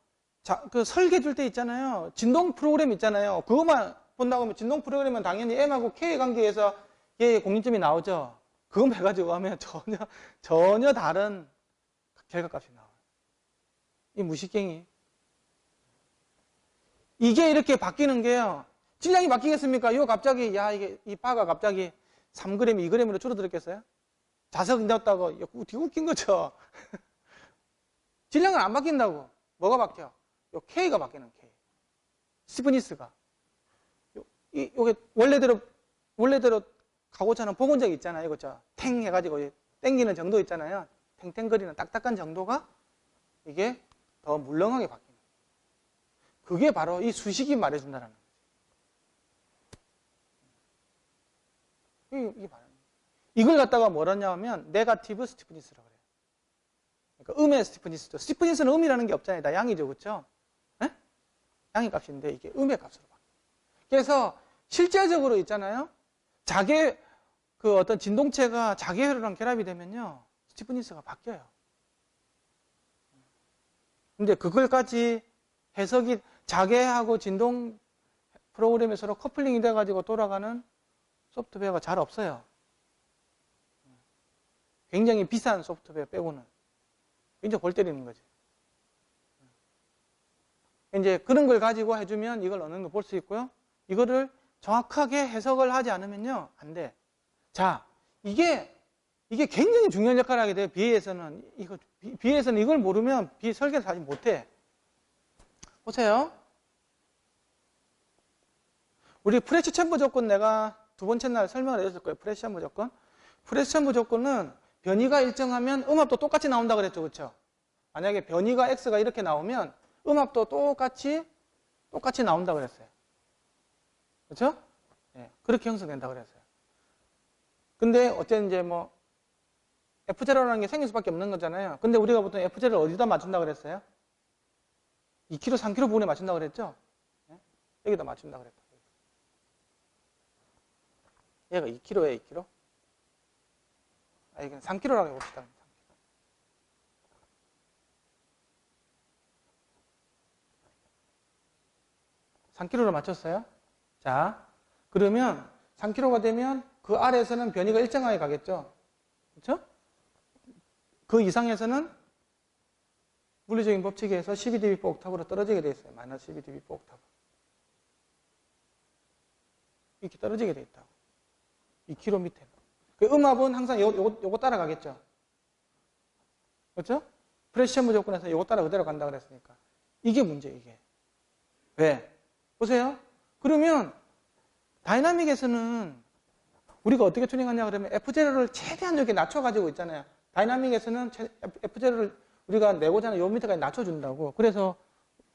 그 설계 줄 때 있잖아요. 진동 프로그램 있잖아요. 그것만 본다고 하면 진동 프로그램은 당연히 M하고 K의 관계에서 얘의 공진점이 나오죠. 그것만 해가지고 하면 전혀 다른 결과값이 나와요. 이 무식갱이. 이게 이렇게 바뀌는 게요. 질량이 바뀌겠습니까? 이거 갑자기, 이 바가 갑자기 3g, 2g으로 줄어들었겠어요? 자석 넣었다고. 되게 웃긴 거죠? 질량은 안 바뀐다고. 뭐가 바뀌어? 요 K가 바뀌는 K. 스티프니스가. 요게 원래대로 가고자 하는 복원적 있잖아요. 이거 탱 해가지고 땡기는 정도 있잖아요. 탱탱거리는 딱딱한 정도가 이게 더 물렁하게 바뀌는 거예요. 그게 바로 이 수식이 말해준다는 거죠. 이게 바로. 이걸 갖다가 뭐라냐 하면 네거티브 스티프니스라고 그래요. 그러니까 음의 스티프니스죠. 스티프니스는 음이라는 게 없잖아요. 다 양이죠. 그렇죠? 네? 양의 값인데 이게 음의 값으로 바뀌어요. 그래서 실제적으로 있잖아요. 그 어떤 진동체가 자개회로랑 결합이 되면요. 스티프니스가 바뀌어요. 근데 그걸까지 해석이 자개하고 진동 프로그램에 서로 커플링이 돼가지고 돌아가는 소프트웨어가 잘 없어요. 굉장히 비싼 소프트웨어 빼고는. 굉장히 골 때리는 거지. 이제 그런 걸 가지고 해주면 이걸 어느 정도 볼 수 있고요. 이거를 정확하게 해석을 하지 않으면요. 안 돼. 자, 이게 굉장히 중요한 역할을 하게 돼요. BA에서는. BA에서는 이걸 모르면 BA 설계를 사실 못해. 보세요. 우리 프레시 챔버 조건 내가 두 번째 날 설명을 해줬을 거예요. 프레시 챔버 조건. 프레시 챔버 조건은 변이가 일정하면 음압도 똑같이 나온다 그랬죠. 그렇죠? 만약에 변이가 X가 이렇게 나오면 음압도 똑같이 나온다 그랬어요. 그렇죠? 네, 그렇게 형성된다 그랬어요. 근데 어쨌든 이제 뭐 F0라는 게 생길 수밖에 없는 거잖아요. 근데 우리가 보통 F0를 어디다 맞춘다 그랬어요? 2kg, 3kg 부분에 맞춘다 그랬죠? 네? 여기다 맞춘다 그랬다. 얘가 2kg에 2kg? 이건 3kg라고 해봅시다. 3kg로 맞췄어요? 자, 그러면 3kg가 되면 그 아래에서는 변이가 일정하게 가겠죠? 그렇죠? 그 이상에서는 물리적인 법칙에 의해서 12dB per 옥타브로 떨어지게 돼 있어요. 마이너스 12dB per 옥타브. 이렇게 떨어지게 돼 있다고. 2kg 밑에는. 그 음압은 항상 요거 따라가겠죠? 그렇죠? 프레시엄 조건에서 요거 따라 그대로 간다 그랬으니까. 이게 문제, 이게. 왜? 보세요. 그러면 다이나믹에서는 우리가 어떻게 튜닝하냐 그러면 F0를 최대한 여기 낮춰가지고 있잖아요. 다이나믹에서는 F0를 우리가 내고자 하는 요 밑에까지 낮춰준다고. 그래서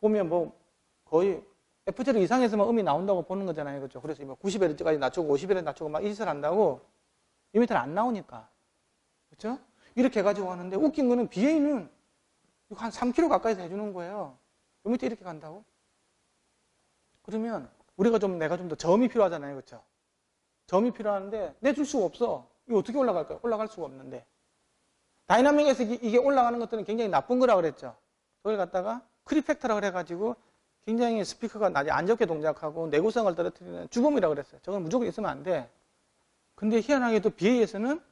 보면 뭐 거의 F0 이상에서만 음이 나온다고 보는 거잖아요. 그렇죠? 그래서 90Hz까지 낮추고 50Hz 낮추고 막 이 짓을 한다고. 이 밑에는 안 나오니까. 그렇죠? 이렇게 해가지고 하는데 웃긴 거는 BA는 한 3kg 가까이서 해주는 거예요. 요 밑에 이렇게 간다고? 그러면 우리가 내가 좀 더 점이 필요하잖아요. 그렇죠? 점이 필요한데 내줄 수가 없어. 이거 어떻게 올라갈까요? 올라갈 수가 없는데. 다이나믹에서 이게 올라가는 것들은 굉장히 나쁜 거라 그랬죠. 그걸 갖다가 크리팩터라 그래가지고 굉장히 스피커가 안 좋게 동작하고 내구성을 떨어뜨리는 주범이라 그랬어요. 저건 무조건 있으면 안 돼. 근데 희한하게도 BA에서는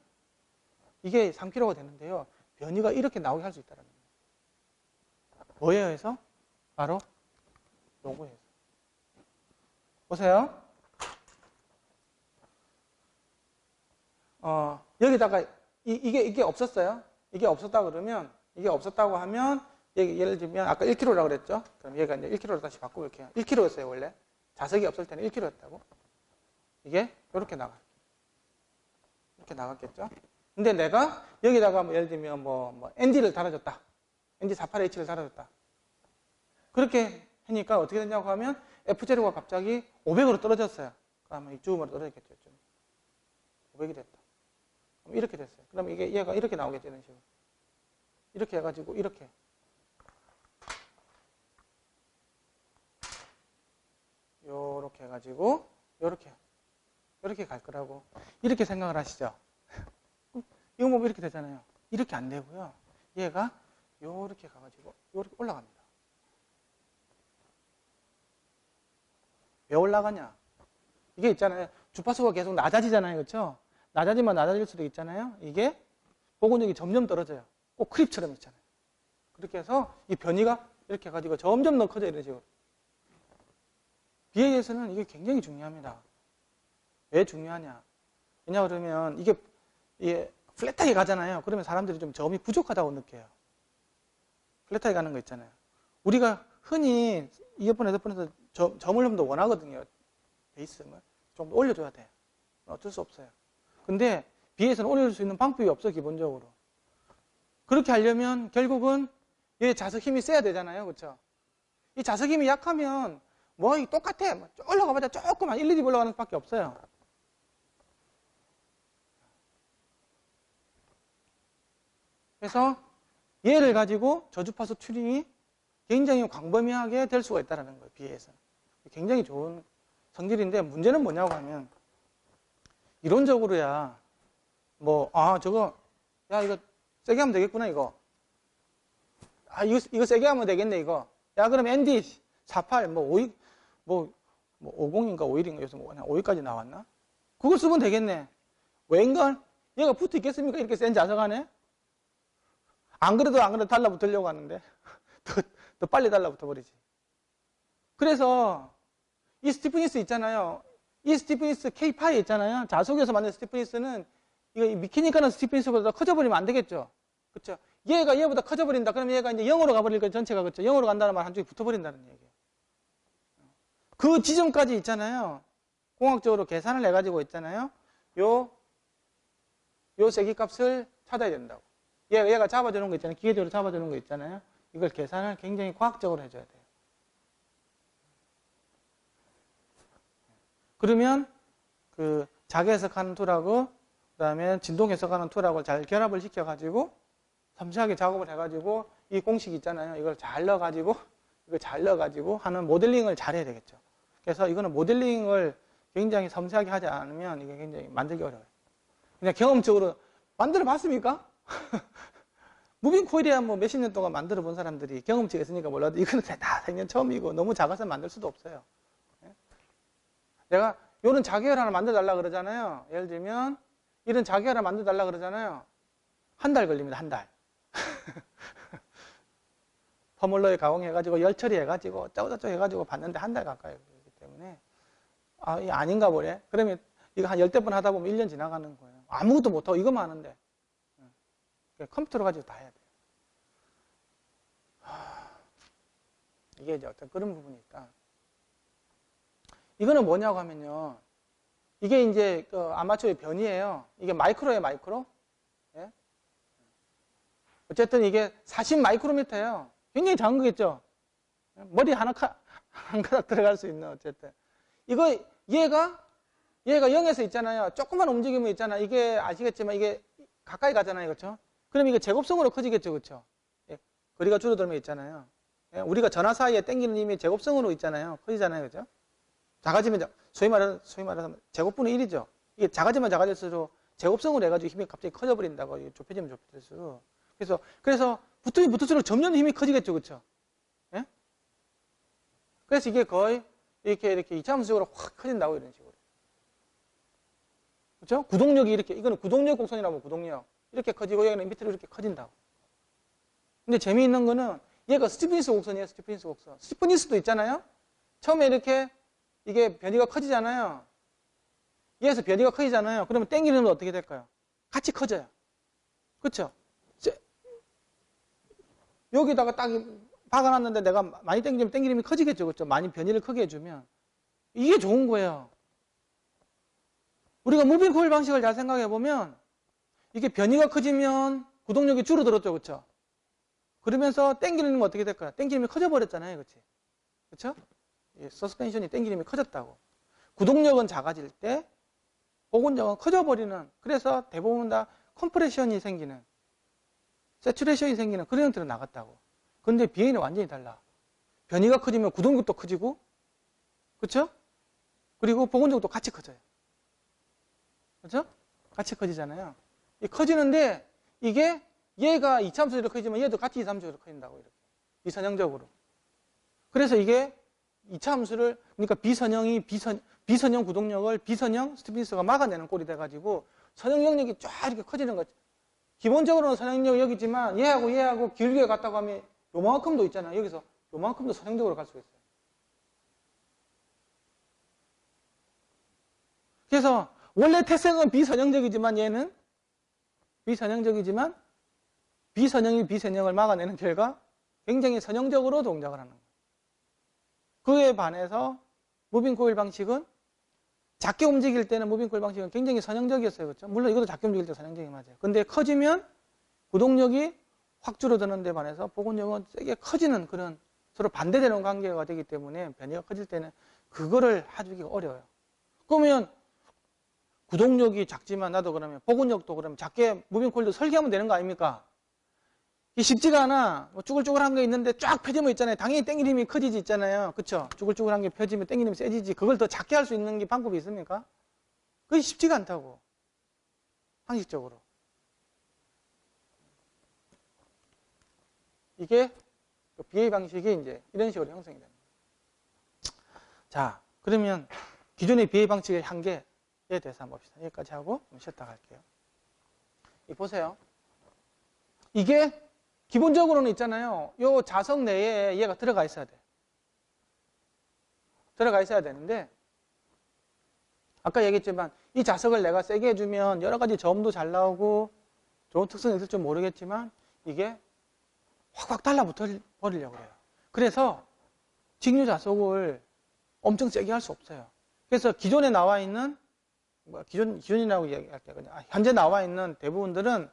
이게 3kg가 되는데요. 변이가 이렇게 나오게 할 수 있다는 거예요. 뭐에 의해서? 바로 요거에 의해서. 보세요. 여기다가 이게 없었어요. 이게 없었다 그러면 이게 없었다고 하면 예를 들면 아까 1kg라고 그랬죠. 그럼 얘가 이제 1kg로 다시 바꿔볼게요. 1kg였어요 원래. 자석이 없을 때는 1kg였다고. 이게 이렇게 나가. 이렇게 나갔겠죠. 근데 내가 여기다가 뭐 예를 들면 뭐 ND를 달아줬다. ND 48H를 달아줬다. 그렇게 하니까 어떻게 됐냐고 하면 F0가 갑자기 500으로 떨어졌어요. 그러면 이쯤으로 떨어졌겠죠. 500이 됐다. 그럼 이렇게 됐어요. 그럼 얘가 이렇게 나오겠죠. 이런 식으로. 이렇게 해가지고 이렇게. 요렇게 해가지고 요렇게 갈 거라고 이렇게 생각을 하시죠. 이거 보면 이렇게 되잖아요. 이렇게 안 되고요. 얘가 요렇게 가가지고 요렇게 올라갑니다. 왜 올라가냐? 이게 있잖아요. 주파수가 계속 낮아지잖아요. 그렇죠? 낮아지면 낮아질 수도 있잖아요. 이게 복원력이 점점 떨어져요. 꼭 크립처럼 있잖아요. 그렇게 해서 이 변이가 이렇게 해가지고 점점 더 커져요. 이런 식으로. BA에서는 이게 굉장히 중요합니다. 왜 중요하냐? 왜냐 그러면 이게 플랫하게 가잖아요. 그러면 사람들이 좀 점이 부족하다고 느껴요. 플랫하게 가는 거 있잖아요. 우리가 흔히 이어폰, 헤드폰에서 점을 좀 더 원하거든요. 베이스음을. 좀 더 올려줘야 돼. 어쩔 수 없어요. 근데 BA에서는 올릴 수 있는 방법이 없어, 기본적으로. 그렇게 하려면 결국은 얘 자석 힘이 세야 되잖아요. 그렇죠? 이 자석 힘이 약하면 뭐 똑같아. 올라가봐야 조금만 1, 2집 올라가는 수밖에 없어요. 그래서 얘를 가지고 저주파수 튜닝이 굉장히 광범위하게 될 수가 있다는 거예요. BA에서는. 굉장히 좋은 성질인데 문제는 뭐냐고 하면 이론적으로야 저거 야 이거 세게 하면 되겠구나 이거. 이거 세게 하면 되겠네 이거. 야 그럼 ND 48 50인가 51인가 요새 52까지 나왔나? 그걸 쓰면 되겠네. 웬걸? 얘가 붙어 있겠습니까? 이렇게 센 자석 안에? 안 그래도 달라붙으려고 하는데 더 빨리 달라붙어 버리지. 그래서 이 스티프니스 있잖아요. 이 스티프니스 K 파이 있잖아요. 자석에서 만든 스티프니스는 이거 미키니카는 스티프니스보다 커져버리면 안 되겠죠. 그렇죠? 얘가 얘보다 커져버린다. 그러면 얘가 이제 0으로 가버릴 거예요. 전체가. 그렇죠? 0으로 간다는 말 한쪽에 붙어버린다는 얘기예요. 그 지점까지 있잖아요. 공학적으로 계산을 해가지고 있잖아요. 요 세기값을 찾아야 된다고. 얘가 잡아주는 거 있잖아요. 기계적으로 잡아주는 거 있잖아요. 이걸 계산을 굉장히 과학적으로 해줘야 돼요. 그러면 그 자기 해석하는 툴하고 그다음에 진동 해석하는 툴하고 잘 결합을 시켜가지고 섬세하게 작업을 해가지고 이 공식 있잖아요. 이걸 잘 넣어가지고 하는 모델링을 잘 해야 되겠죠. 그래서 이거는 모델링을 굉장히 섬세하게 하지 않으면 이게 굉장히 만들기 어려워요. 그냥 경험적으로 만들어 봤습니까? 무빙 코일이야 뭐 몇십 년 동안 만들어 본 사람들이 경험치가 있으니까 몰라도 이거는 다 생년 처음이고 너무 작아서 만들 수도 없어요. 내가 이런 자기열 하나 만들어 달라 그러잖아요. 예를 들면 이런 자기열 하나 만들어 달라 그러잖아요. 한 달 걸립니다. 한 달. 포뮬러에 가공해가지고 열 처리해가지고 어쩌고저쩌고 해가지고 봤는데 한 달 가까이 걸리기 때문에 이게 아닌가 보네. 그러면 이거 한 10대 번 하다 보면 1년 지나가는 거예요. 아무것도 못하고 이것만 하는데 컴퓨터로 가지고 다 해야 돼요. 이게 이제 어떤 그런 부분이 있다. 이거는 뭐냐고 하면요. 이게 이제 그 아마추어의 변이에요. 이게 마이크로예요, 마이크로. 예? 어쨌든 이게 40 마이크로미터예요. 굉장히 작은 거겠죠. 머리 한 가닥 들어갈 수 있는 어쨌든. 이거 얘가 0에서 있잖아요. 조금만 움직이면 있잖아요. 이게 아시겠지만 이게 가까이 가잖아요, 그렇죠? 그럼 이게 제곱성으로 커지겠죠, 그렇죠? 예. 거리가 줄어들면 있잖아요. 예. 우리가 전화 사이에 당기는 힘이 제곱성으로 있잖아요. 커지잖아요, 그렇죠? 작아지면 소위 말해서 제곱분의 1이죠. 이게 작아지면 작아질수록 제곱성을 해가지고 힘이 갑자기 커져버린다고. 좁혀지면 좁혀질수록. 그래서 붙으면 붙을수록 점점 힘이 커지겠죠. 그쵸? 예? 그래서 이게 거의 이렇게 이차함수적으로 확 커진다고 이런 식으로. 그렇죠? 구동력이 이렇게, 이거는 구동력 곡선이라고 구동력. 이렇게 커지고 여기는 밑으로 이렇게 커진다고. 근데 재미있는 거는 얘가 스티프니스 곡선이에요. 스티프니스 곡선. 스티프니스도 있잖아요. 처음에 이렇게 이게 변이가 커지잖아요. 얘에서 변이가 커지잖아요. 그러면 땡기는 건 어떻게 될까요? 같이 커져요. 그렇죠? 여기다가 딱 박아놨는데 내가 많이 땡기면 땡기림이 커지겠죠. 그렇죠? 많이 변이를 크게 해주면. 이게 좋은 거예요. 우리가 무빙 코일 방식을 잘 생각해 보면 이게 변이가 커지면 구동력이 줄어들었죠. 그렇죠? 그러면서 땡기는 건 어떻게 될까요? 땡기림이 커져버렸잖아요. 그렇지? 그렇죠? 서스펜션이 땡기림이 커졌다고. 구동력은 작아질 때 보건력은 커져버리는, 그래서 대부분 다 컴프레션이 생기는, 세츄레이션이 생기는 그런 형태로 나갔다고. 근데 BA는 완전히 달라. 변이가 커지면 구동력도 커지고, 그렇죠? 그리고 보건력도 같이 커져요. 그렇죠? 같이 커지잖아요. 이 커지는데 이게 얘가 이차함수로 커지면 얘도 같이 이차함수로 커진다고. 이렇게 비선형적으로. 그래서 이게 이차함수를, 그러니까 비선형 구동력을 비선형 스티프니스가 막아내는 꼴이 돼가지고 선형 영역이 쫙 이렇게 커지는 거죠. 기본적으로는 선형 영역이 여기지만 얘하고 길게 갔다고 하면 요만큼도 있잖아요. 여기서 요만큼도 선형적으로 갈 수가 있어요. 그래서 원래 태생은 비선형적이지만 얘는 비선형적이지만 비선형이 비선형을 막아내는 결과 굉장히 선형적으로 동작을 하는 거예요. 그에 반해서 무빙 코일 방식은 작게 움직일 때는 무빙 코일 방식은 굉장히 선형적이었어요. 그렇죠? 물론 이것도 작게 움직일 때 선형적이 맞아요. 근데 커지면 구동력이 확 줄어드는 데 반해서 보건력은 세게 커지는 그런 서로 반대되는 관계가 되기 때문에 변이가 커질 때는 그거를 해주기가 어려워요. 그러면 구동력이 작지만 나도 그러면 보건력도 그러면 작게 무빙 코일도 설계하면 되는 거 아닙니까? 이게 쉽지가 않아. 뭐 쭈글쭈글한 게 있는데 쫙 펴지면 있잖아요. 당연히 땡길 힘이 커지지 있잖아요. 그쵸? 쭈글쭈글한 게 펴지면 땡길 힘이 세지지. 그걸 더 작게 할 수 있는 게 방법이 있습니까? 그게 쉽지가 않다고. 상식적으로. 이게 BA 방식이 이제 이런 식으로 형성이 됩니다. 자, 그러면 기존의 BA 방식의 한계에 대해서 한번 봅시다. 여기까지 하고 쉬었다 갈게요. 이 보세요. 이게 기본적으로는 있잖아요. 요 자석 내에 얘가 들어가 있어야 돼. 들어가 있어야 되는데 아까 얘기했지만 이 자석을 내가 세게 해주면 여러 가지 점도 잘 나오고 좋은 특성이 있을 줄 모르겠지만 이게 확확 달라붙어 버리려고 그래요. 그래서 직류 자석을 엄청 세게 할 수 없어요. 그래서 기존에 나와 있는 기존이라고 얘기할 때 그냥 현재 나와 있는 대부분들은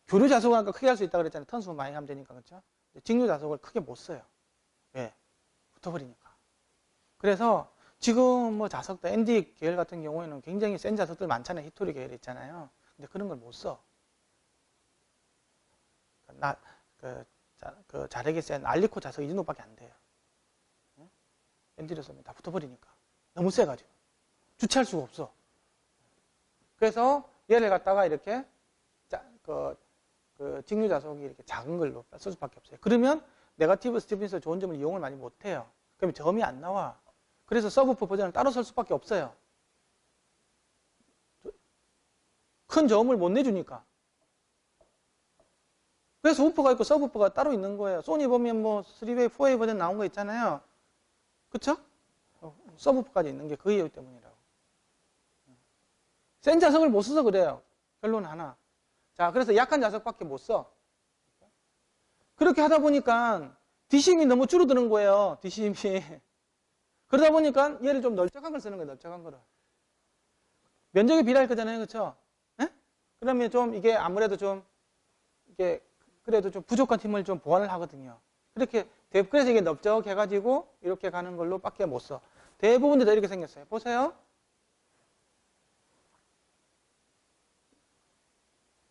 교류 자석을 아까 크게 할 수 있다고 그랬잖아요. 턴수만 많이 하면 되니까. 그렇죠? 직류 자석을 크게 못 써요. 왜? 붙어버리니까. 그래서 지금 뭐 자석도 ND 계열 같은 경우에는 굉장히 센 자석들 많잖아요. 히토리 계열 있잖아요. 근데 그런 걸 못 써. 자력이 센 알리코 자석 이 정도밖에 안 돼요. ND로 쓰면 다 붙어버리니까. 너무 세가지고. 주체할 수가 없어. 그래서 얘를 갖다가 이렇게 직류 자석이 이렇게 작은 걸로 쓸 수밖에 없어요. 그러면 네거티브 스티프니스 좋은 점을 이용을 많이 못해요. 그러면 점이 안 나와. 그래서 서브프 버전을 따로 쓸 수밖에 없어요. 큰 점을 못 내주니까. 그래서 우퍼가 있고 서브프가 따로 있는 거예요. 소니 보면 뭐 3웨이, 4웨이 버전 나온 거 있잖아요. 그쵸? 서브프까지 있는 게 그 이유 때문이라고. 센 자석을 못 써서 그래요. 결론 하나. 자, 그래서 약한 자석밖에 못 써. 그렇게 하다 보니까 뒷심이 너무 줄어드는 거예요. 뒷심이. 그러다 보니까 얘를 좀 널쩍한 걸 쓰는 거예요. 널쩍한 거를. 면적이 비례할 거잖아요. 그렇죠? 네? 그러면 좀 이게 아무래도 좀 이게 그래도 좀 부족한 힘을 좀 보완을 하거든요. 그래서 이게 넓적해가지고 이렇게 가는 걸로 밖에 못 써. 대부분들 다 이렇게 생겼어요. 보세요.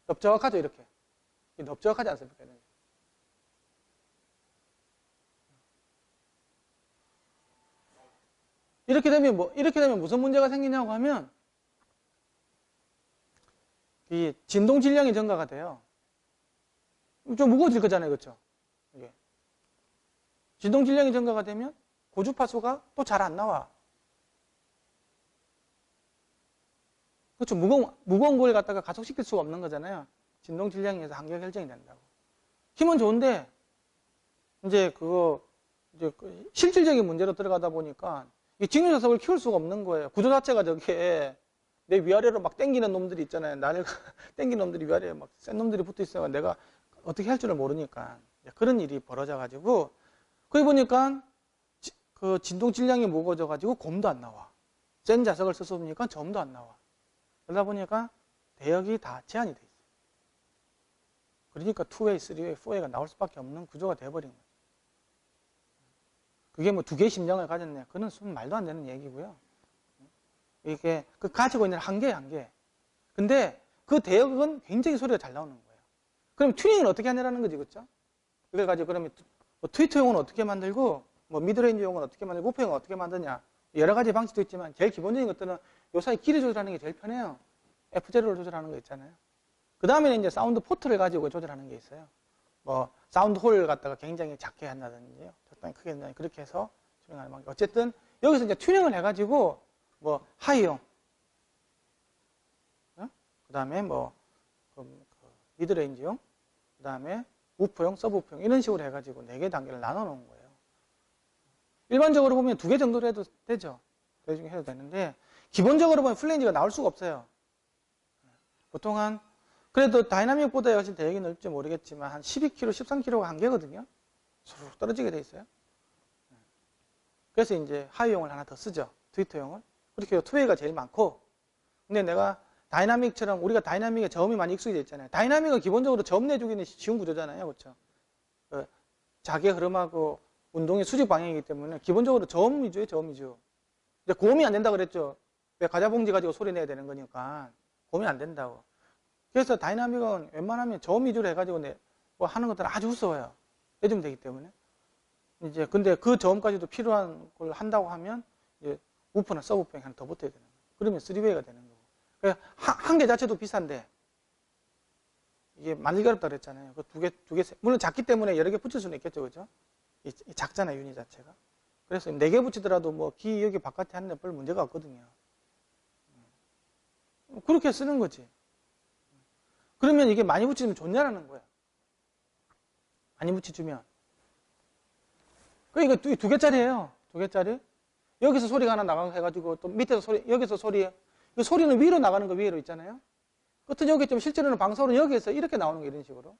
넓적하죠, 이렇게. 넓적하지 않습니까? 이렇게 되면 무슨 문제가 생기냐고 하면, 이 진동 질량이 증가가 돼요. 좀 무거워질 거잖아요. 그렇죠? 이게. 진동 질량이 증가가 되면 고주파수가 또 잘 안 나와. 그렇죠. 무거운 걸 갖다가 가속시킬 수가 없는 거잖아요. 진동 질량에 의해서 한계가 결정이 된다고. 힘은 좋은데, 이제 이제 실질적인 문제로 들어가다 보니까 이 직류자석을 키울 수가 없는 거예요. 구조 자체가 저게 내 위아래로 막 당기는 놈들이 있잖아요. 나를 당기는 놈들이 위아래에 막 센 놈들이 붙어 있어요. 내가 어떻게 할 줄을 모르니까. 그런 일이 벌어져가지고, 거기 보니까 그 진동 질량이 무거워져가지고 곰도 안 나와. 센 자석을 써서 보니까 점도 안 나와. 그러다 보니까 대역이 다 제한이 돼 있어요. 그러니까 2웨이, 3웨이, 4웨이가 나올 수밖에 없는 구조가 돼버린 거예요. 그게 뭐 2개의 심장을 가졌네. 그건 말도 안 되는 얘기고요. 이게 그 가지고 있는 한계. 근데 그 대역은 굉장히 소리가 잘 나오는 거예요. 그럼 튜닝을 어떻게 하냐라는 거지, 그렇죠? 이걸 가지고 그러면 뭐 트위터용은 어떻게 만들고, 뭐 미드레인지용은 어떻게 만들고, 우퍼용은 어떻게 만드냐. 여러 가지 방식도 있지만 제일 기본적인 것들은 요 사이 길이 조절하는 게 제일 편해요. F0를 조절하는 거 있잖아요. 그 다음에는 이제 사운드 포트를 가지고 조절하는 게 있어요. 뭐 사운드 홀을 갖다가 굉장히 작게 한다든지요. 적당히 크게 한다든지 그렇게 해서 튜닝하는 방식. 어쨌든 여기서 이제 튜닝을 해가지고 뭐 하이용, 그 다음에 뭐 미드레인지용, 그 다음에 우퍼용, 서브우퍼용 이런 식으로 해가지고 4개 단계를 나눠 놓은 거예요. 일반적으로 보면 2개 정도로 해도 되죠. 그 중에 해도 되는데 기본적으로 보면 플레인지가 나올 수가 없어요. 보통 그래도 다이나믹보다 훨씬 대역이 넓지 모르겠지만 한 12km, 13km가 한계거든요. 수룩 떨어지게 돼 있어요. 그래서 이제 하이용을 하나 더 쓰죠. 트위터용을. 그렇게 해서 투웨이가 제일 많고, 근데 내가 다이나믹처럼 우리가 다이나믹에 저음이 많이 익숙해져 있잖아요. 다이나믹은 기본적으로 저음 내주기는 쉬운 구조잖아요. 그렇죠? 자기의 흐름하고 운동의 수직 방향이기 때문에 기본적으로 저음 위주예요. 저음 위주. 근데 고음이 안 된다고 그랬죠. 왜 과자봉지 가지고 소리 내야 되는 거니까 고음이 안 된다고. 그래서 다이나믹은 웬만하면 저음 위주로 해가지고 뭐 하는 것들은 아주 우스워요. 내주면 되기 때문에. 이제 근데 그 저음까지도 필요한 걸 한다고 하면 이제 우퍼나 서브우퍼에 하나 더 붙어야 되는 거예요. 그러면 3웨이가 되는 거고. 그러니까 한계 자체도 비싼데 이게 만들기 어렵다 그랬잖아요. 그 두 개, 물론 작기 때문에 여러 개 붙일 수는 있겠죠, 그죠? 이 작잖아요, 유닛 자체가. 그래서 4개 붙이더라도 뭐 기 여기 바깥에 하는 데 별 문제가 없거든요. 그렇게 쓰는 거지. 그러면 이게 많이 붙이면 좋냐라는 거야. 많이 붙여주면. 그러니까 이거 2개짜리예요. 2개짜리. 여기서 소리가 하나 나가고 해가지고 또 밑에서 여기서 소리. 이 소리는 위로 나가는 거 위로 있잖아요. 끝은 여기 좀 실제로는 방송은 여기에서 이렇게 나오는 거 이런 식으로.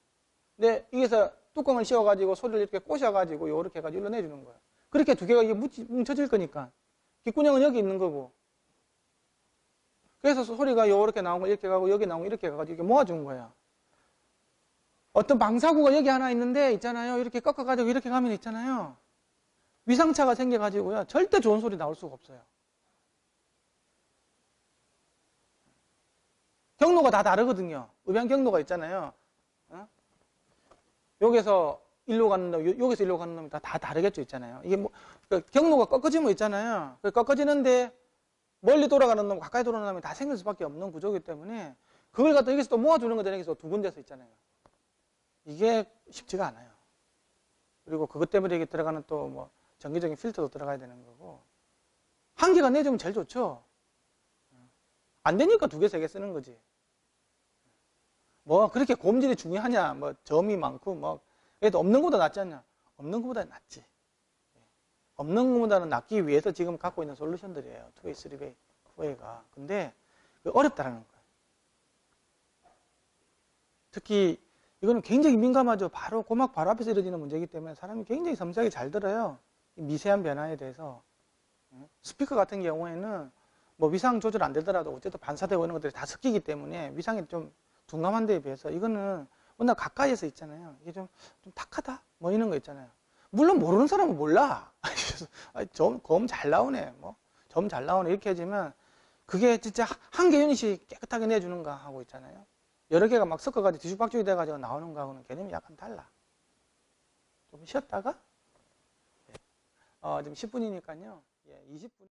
근데 여기서 뚜껑을 씌워가지고 소리를 이렇게 꼬셔가지고 이렇게 해가지고 일로 내주는 거예요. 그렇게 2개가 이게 뭉쳐질 거니까. 귓구녕은 여기 있는 거고. 그래서 소리가 이렇게 나오고 이렇게 가고 여기 나오고 이렇게 가가지고 이렇게 모아준 거예요. 어떤 방사구가 여기 하나 있는데 있잖아요. 이렇게 꺾어가지고 이렇게 가면 있잖아요. 위상차가 생겨가지고요. 절대 좋은 소리 나올 수가 없어요. 경로가 다 다르거든요. 음향 경로가 있잖아요. 여기서 일로 가는 놈, 여기서 일로 가는 놈이 다 다르겠죠, 있잖아요. 이게 뭐, 경로가 꺾어지면 있잖아요. 꺾어지는데 멀리 돌아가는 놈, 가까이 돌아가는 놈이 다 생길 수밖에 없는 구조이기 때문에 그걸 갖다 여기서 또 모아주는 거잖아요. 여기서 2군데서 있잖아요. 이게 쉽지가 않아요. 그리고 그것 때문에 여기 들어가는 또 뭐 정기적인 필터도 들어가야 되는 거고. 한 개가 내주면 제일 좋죠. 안 되니까 2개, 3개 쓰는 거지. 뭐 그렇게 고음질이 중요하냐, 뭐 점이 많고 뭐 그래도 없는 것보다 낫지 않냐? 없는 것보다 낫지. 없는 것보다는 낫기 위해서 지금 갖고 있는 솔루션들이에요. 2웨이, 3웨이, 4웨이가. 근데 어렵다라는 거예요. 특히 이거는 굉장히 민감하죠. 바로 고막 바로 앞에서 이루어지는 문제이기 때문에 사람이 굉장히 섬세하게 잘 들어요. 이 미세한 변화에 대해서. 스피커 같은 경우에는 뭐 위상 조절 안 되더라도 어쨌든 반사되고 이런 것들이 다 섞이기 때문에 위상이 좀 둔감한 데에 비해서 이거는 워낙 가까이에서 있잖아요. 이게 좀 탁하다? 뭐 이런 거 있잖아요. 물론 모르는 사람은 몰라. 점 잘 나오네. 뭐, 점 잘 나오네. 이렇게 해주면 그게 진짜 한 개 유닛이 깨끗하게 내주는가 하고 있잖아요. 여러 개가 막 섞어가지고 뒤죽박죽이 돼가지고 나오는 거하고는 개념이 약간 달라. 좀 쉬었다가, 지금 10분이니까요. 20분.